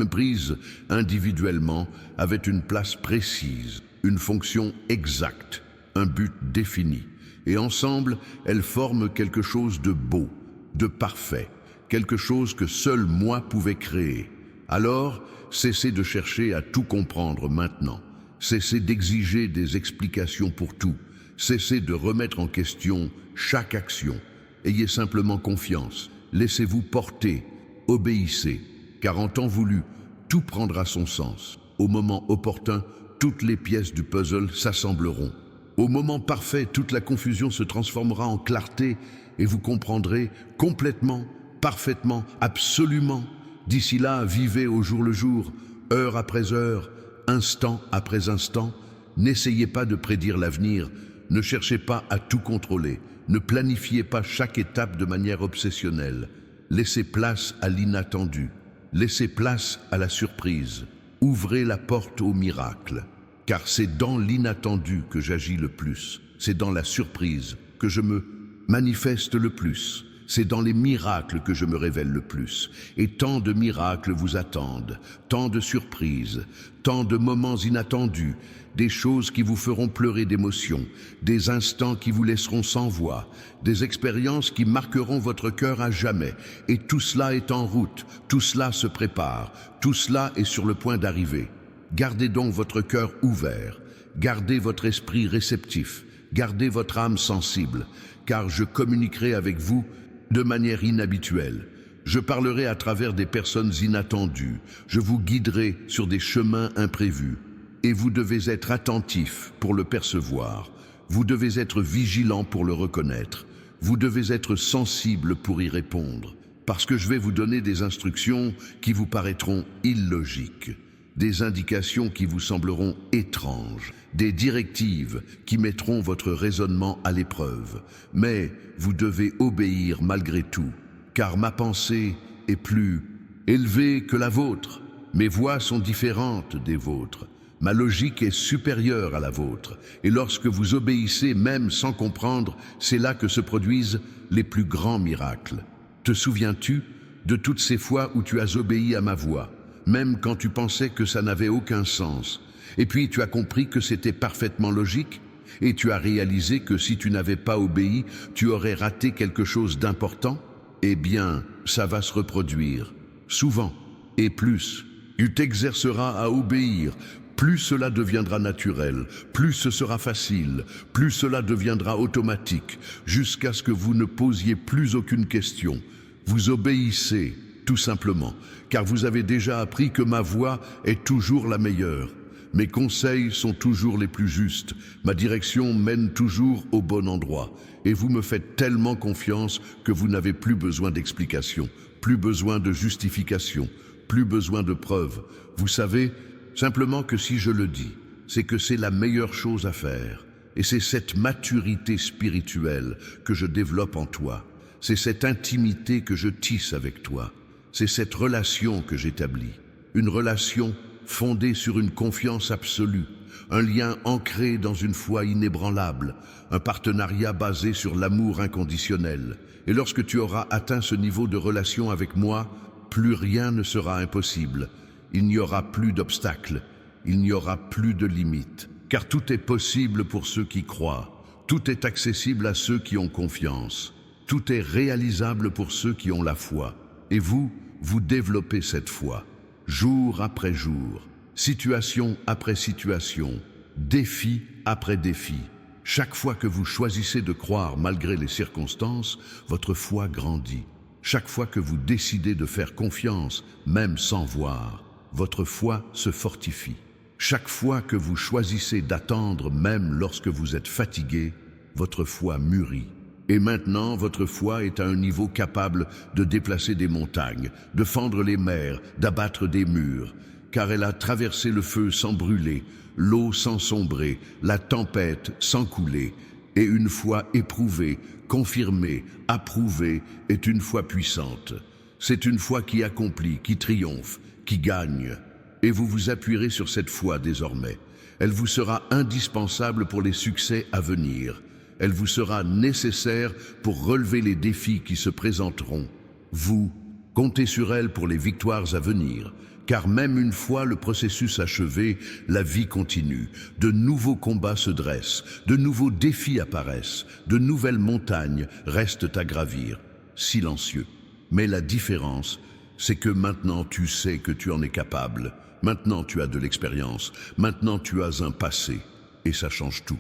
prise individuellement, avait une place précise, une fonction exacte, un but défini. Et ensemble, elles forment quelque chose de beau, de parfait, quelque chose que seul moi pouvais créer. Alors, cessez de chercher à tout comprendre maintenant. Cessez d'exiger des explications pour tout. Cessez de remettre en question chaque action. Ayez simplement confiance. Laissez-vous porter. Obéissez. Car en temps voulu, tout prendra son sens. Au moment opportun, toutes les pièces du puzzle s'assembleront. Au moment parfait, toute la confusion se transformera en clarté et vous comprendrez complètement, parfaitement, absolument. D'ici là, vivez au jour le jour, heure après heure, instant après instant. N'essayez pas de prédire l'avenir, ne cherchez pas à tout contrôler, ne planifiez pas chaque étape de manière obsessionnelle. Laissez place à l'inattendu, laissez place à la surprise. Ouvrez la porte au miracle, car c'est dans l'inattendu que j'agis le plus, c'est dans la surprise que je me manifeste le plus. C'est dans les miracles que je me révèle le plus. Et tant de miracles vous attendent, tant de surprises, tant de moments inattendus, des choses qui vous feront pleurer d'émotion, des instants qui vous laisseront sans voix, des expériences qui marqueront votre cœur à jamais. Et tout cela est en route, tout cela se prépare, tout cela est sur le point d'arriver. Gardez donc votre cœur ouvert, gardez votre esprit réceptif, gardez votre âme sensible, car je communiquerai avec vous de manière inhabituelle. Je parlerai à travers des personnes inattendues. Je vous guiderai sur des chemins imprévus. Et vous devez être attentif pour le percevoir. Vous devez être vigilant pour le reconnaître. Vous devez être sensible pour y répondre. Parce que je vais vous donner des instructions qui vous paraîtront illogiques, des indications qui vous sembleront étranges, des directives qui mettront votre raisonnement à l'épreuve. Mais vous devez obéir malgré tout, car ma pensée est plus élevée que la vôtre. Mes voies sont différentes des vôtres. Ma logique est supérieure à la vôtre. Et lorsque vous obéissez même sans comprendre, c'est là que se produisent les plus grands miracles. Te souviens-tu de toutes ces fois où tu as obéi à ma voix, même quand tu pensais que ça n'avait aucun sens? Et puis tu as compris que c'était parfaitement logique, et tu as réalisé que si tu n'avais pas obéi, tu aurais raté quelque chose d'important? Eh bien, ça va se reproduire, souvent, et plus. Tu t'exerceras à obéir, plus cela deviendra naturel, plus ce sera facile, plus cela deviendra automatique, jusqu'à ce que vous ne posiez plus aucune question. Vous obéissez, tout simplement, car vous avez déjà appris que ma voix est toujours la meilleure. Mes conseils sont toujours les plus justes, ma direction mène toujours au bon endroit, et vous me faites tellement confiance que vous n'avez plus besoin d'explications, plus besoin de justifications, plus besoin de preuves. Vous savez, simplement que si je le dis, c'est que c'est la meilleure chose à faire. Et c'est cette maturité spirituelle que je développe en toi. C'est cette intimité que je tisse avec toi. C'est cette relation que j'établis. Une relation fondée sur une confiance absolue, un lien ancré dans une foi inébranlable, un partenariat basé sur l'amour inconditionnel. Et lorsque tu auras atteint ce niveau de relation avec moi, plus rien ne sera impossible. Il n'y aura plus d'obstacles, il n'y aura plus de limites, car tout est possible pour ceux qui croient, tout est accessible à ceux qui ont confiance, tout est réalisable pour ceux qui ont la foi. Et vous, vous développez cette foi, jour après jour, situation après situation, défi après défi. Chaque fois que vous choisissez de croire malgré les circonstances, votre foi grandit. Chaque fois que vous décidez de faire confiance, même sans voir, votre foi se fortifie. Chaque fois que vous choisissez d'attendre même lorsque vous êtes fatigué, votre foi mûrit. Et maintenant, votre foi est à un niveau capable de déplacer des montagnes, de fendre les mers, d'abattre des murs, car elle a traversé le feu sans brûler, l'eau sans sombrer, la tempête sans couler. Et une foi éprouvée, confirmée, approuvée est une foi puissante. C'est une foi qui accomplit, qui triomphe, qui gagne. Et vous vous appuierez sur cette foi désormais. Elle vous sera indispensable pour les succès à venir. Elle vous sera nécessaire pour relever les défis qui se présenteront. Vous, comptez sur elle pour les victoires à venir. Car même une fois le processus achevé, la vie continue. De nouveaux combats se dressent, de nouveaux défis apparaissent, de nouvelles montagnes restent à gravir, silencieux. Mais la différence, c'est que maintenant tu sais que tu en es capable. Maintenant tu as de l'expérience. Maintenant tu as un passé. Et ça change tout.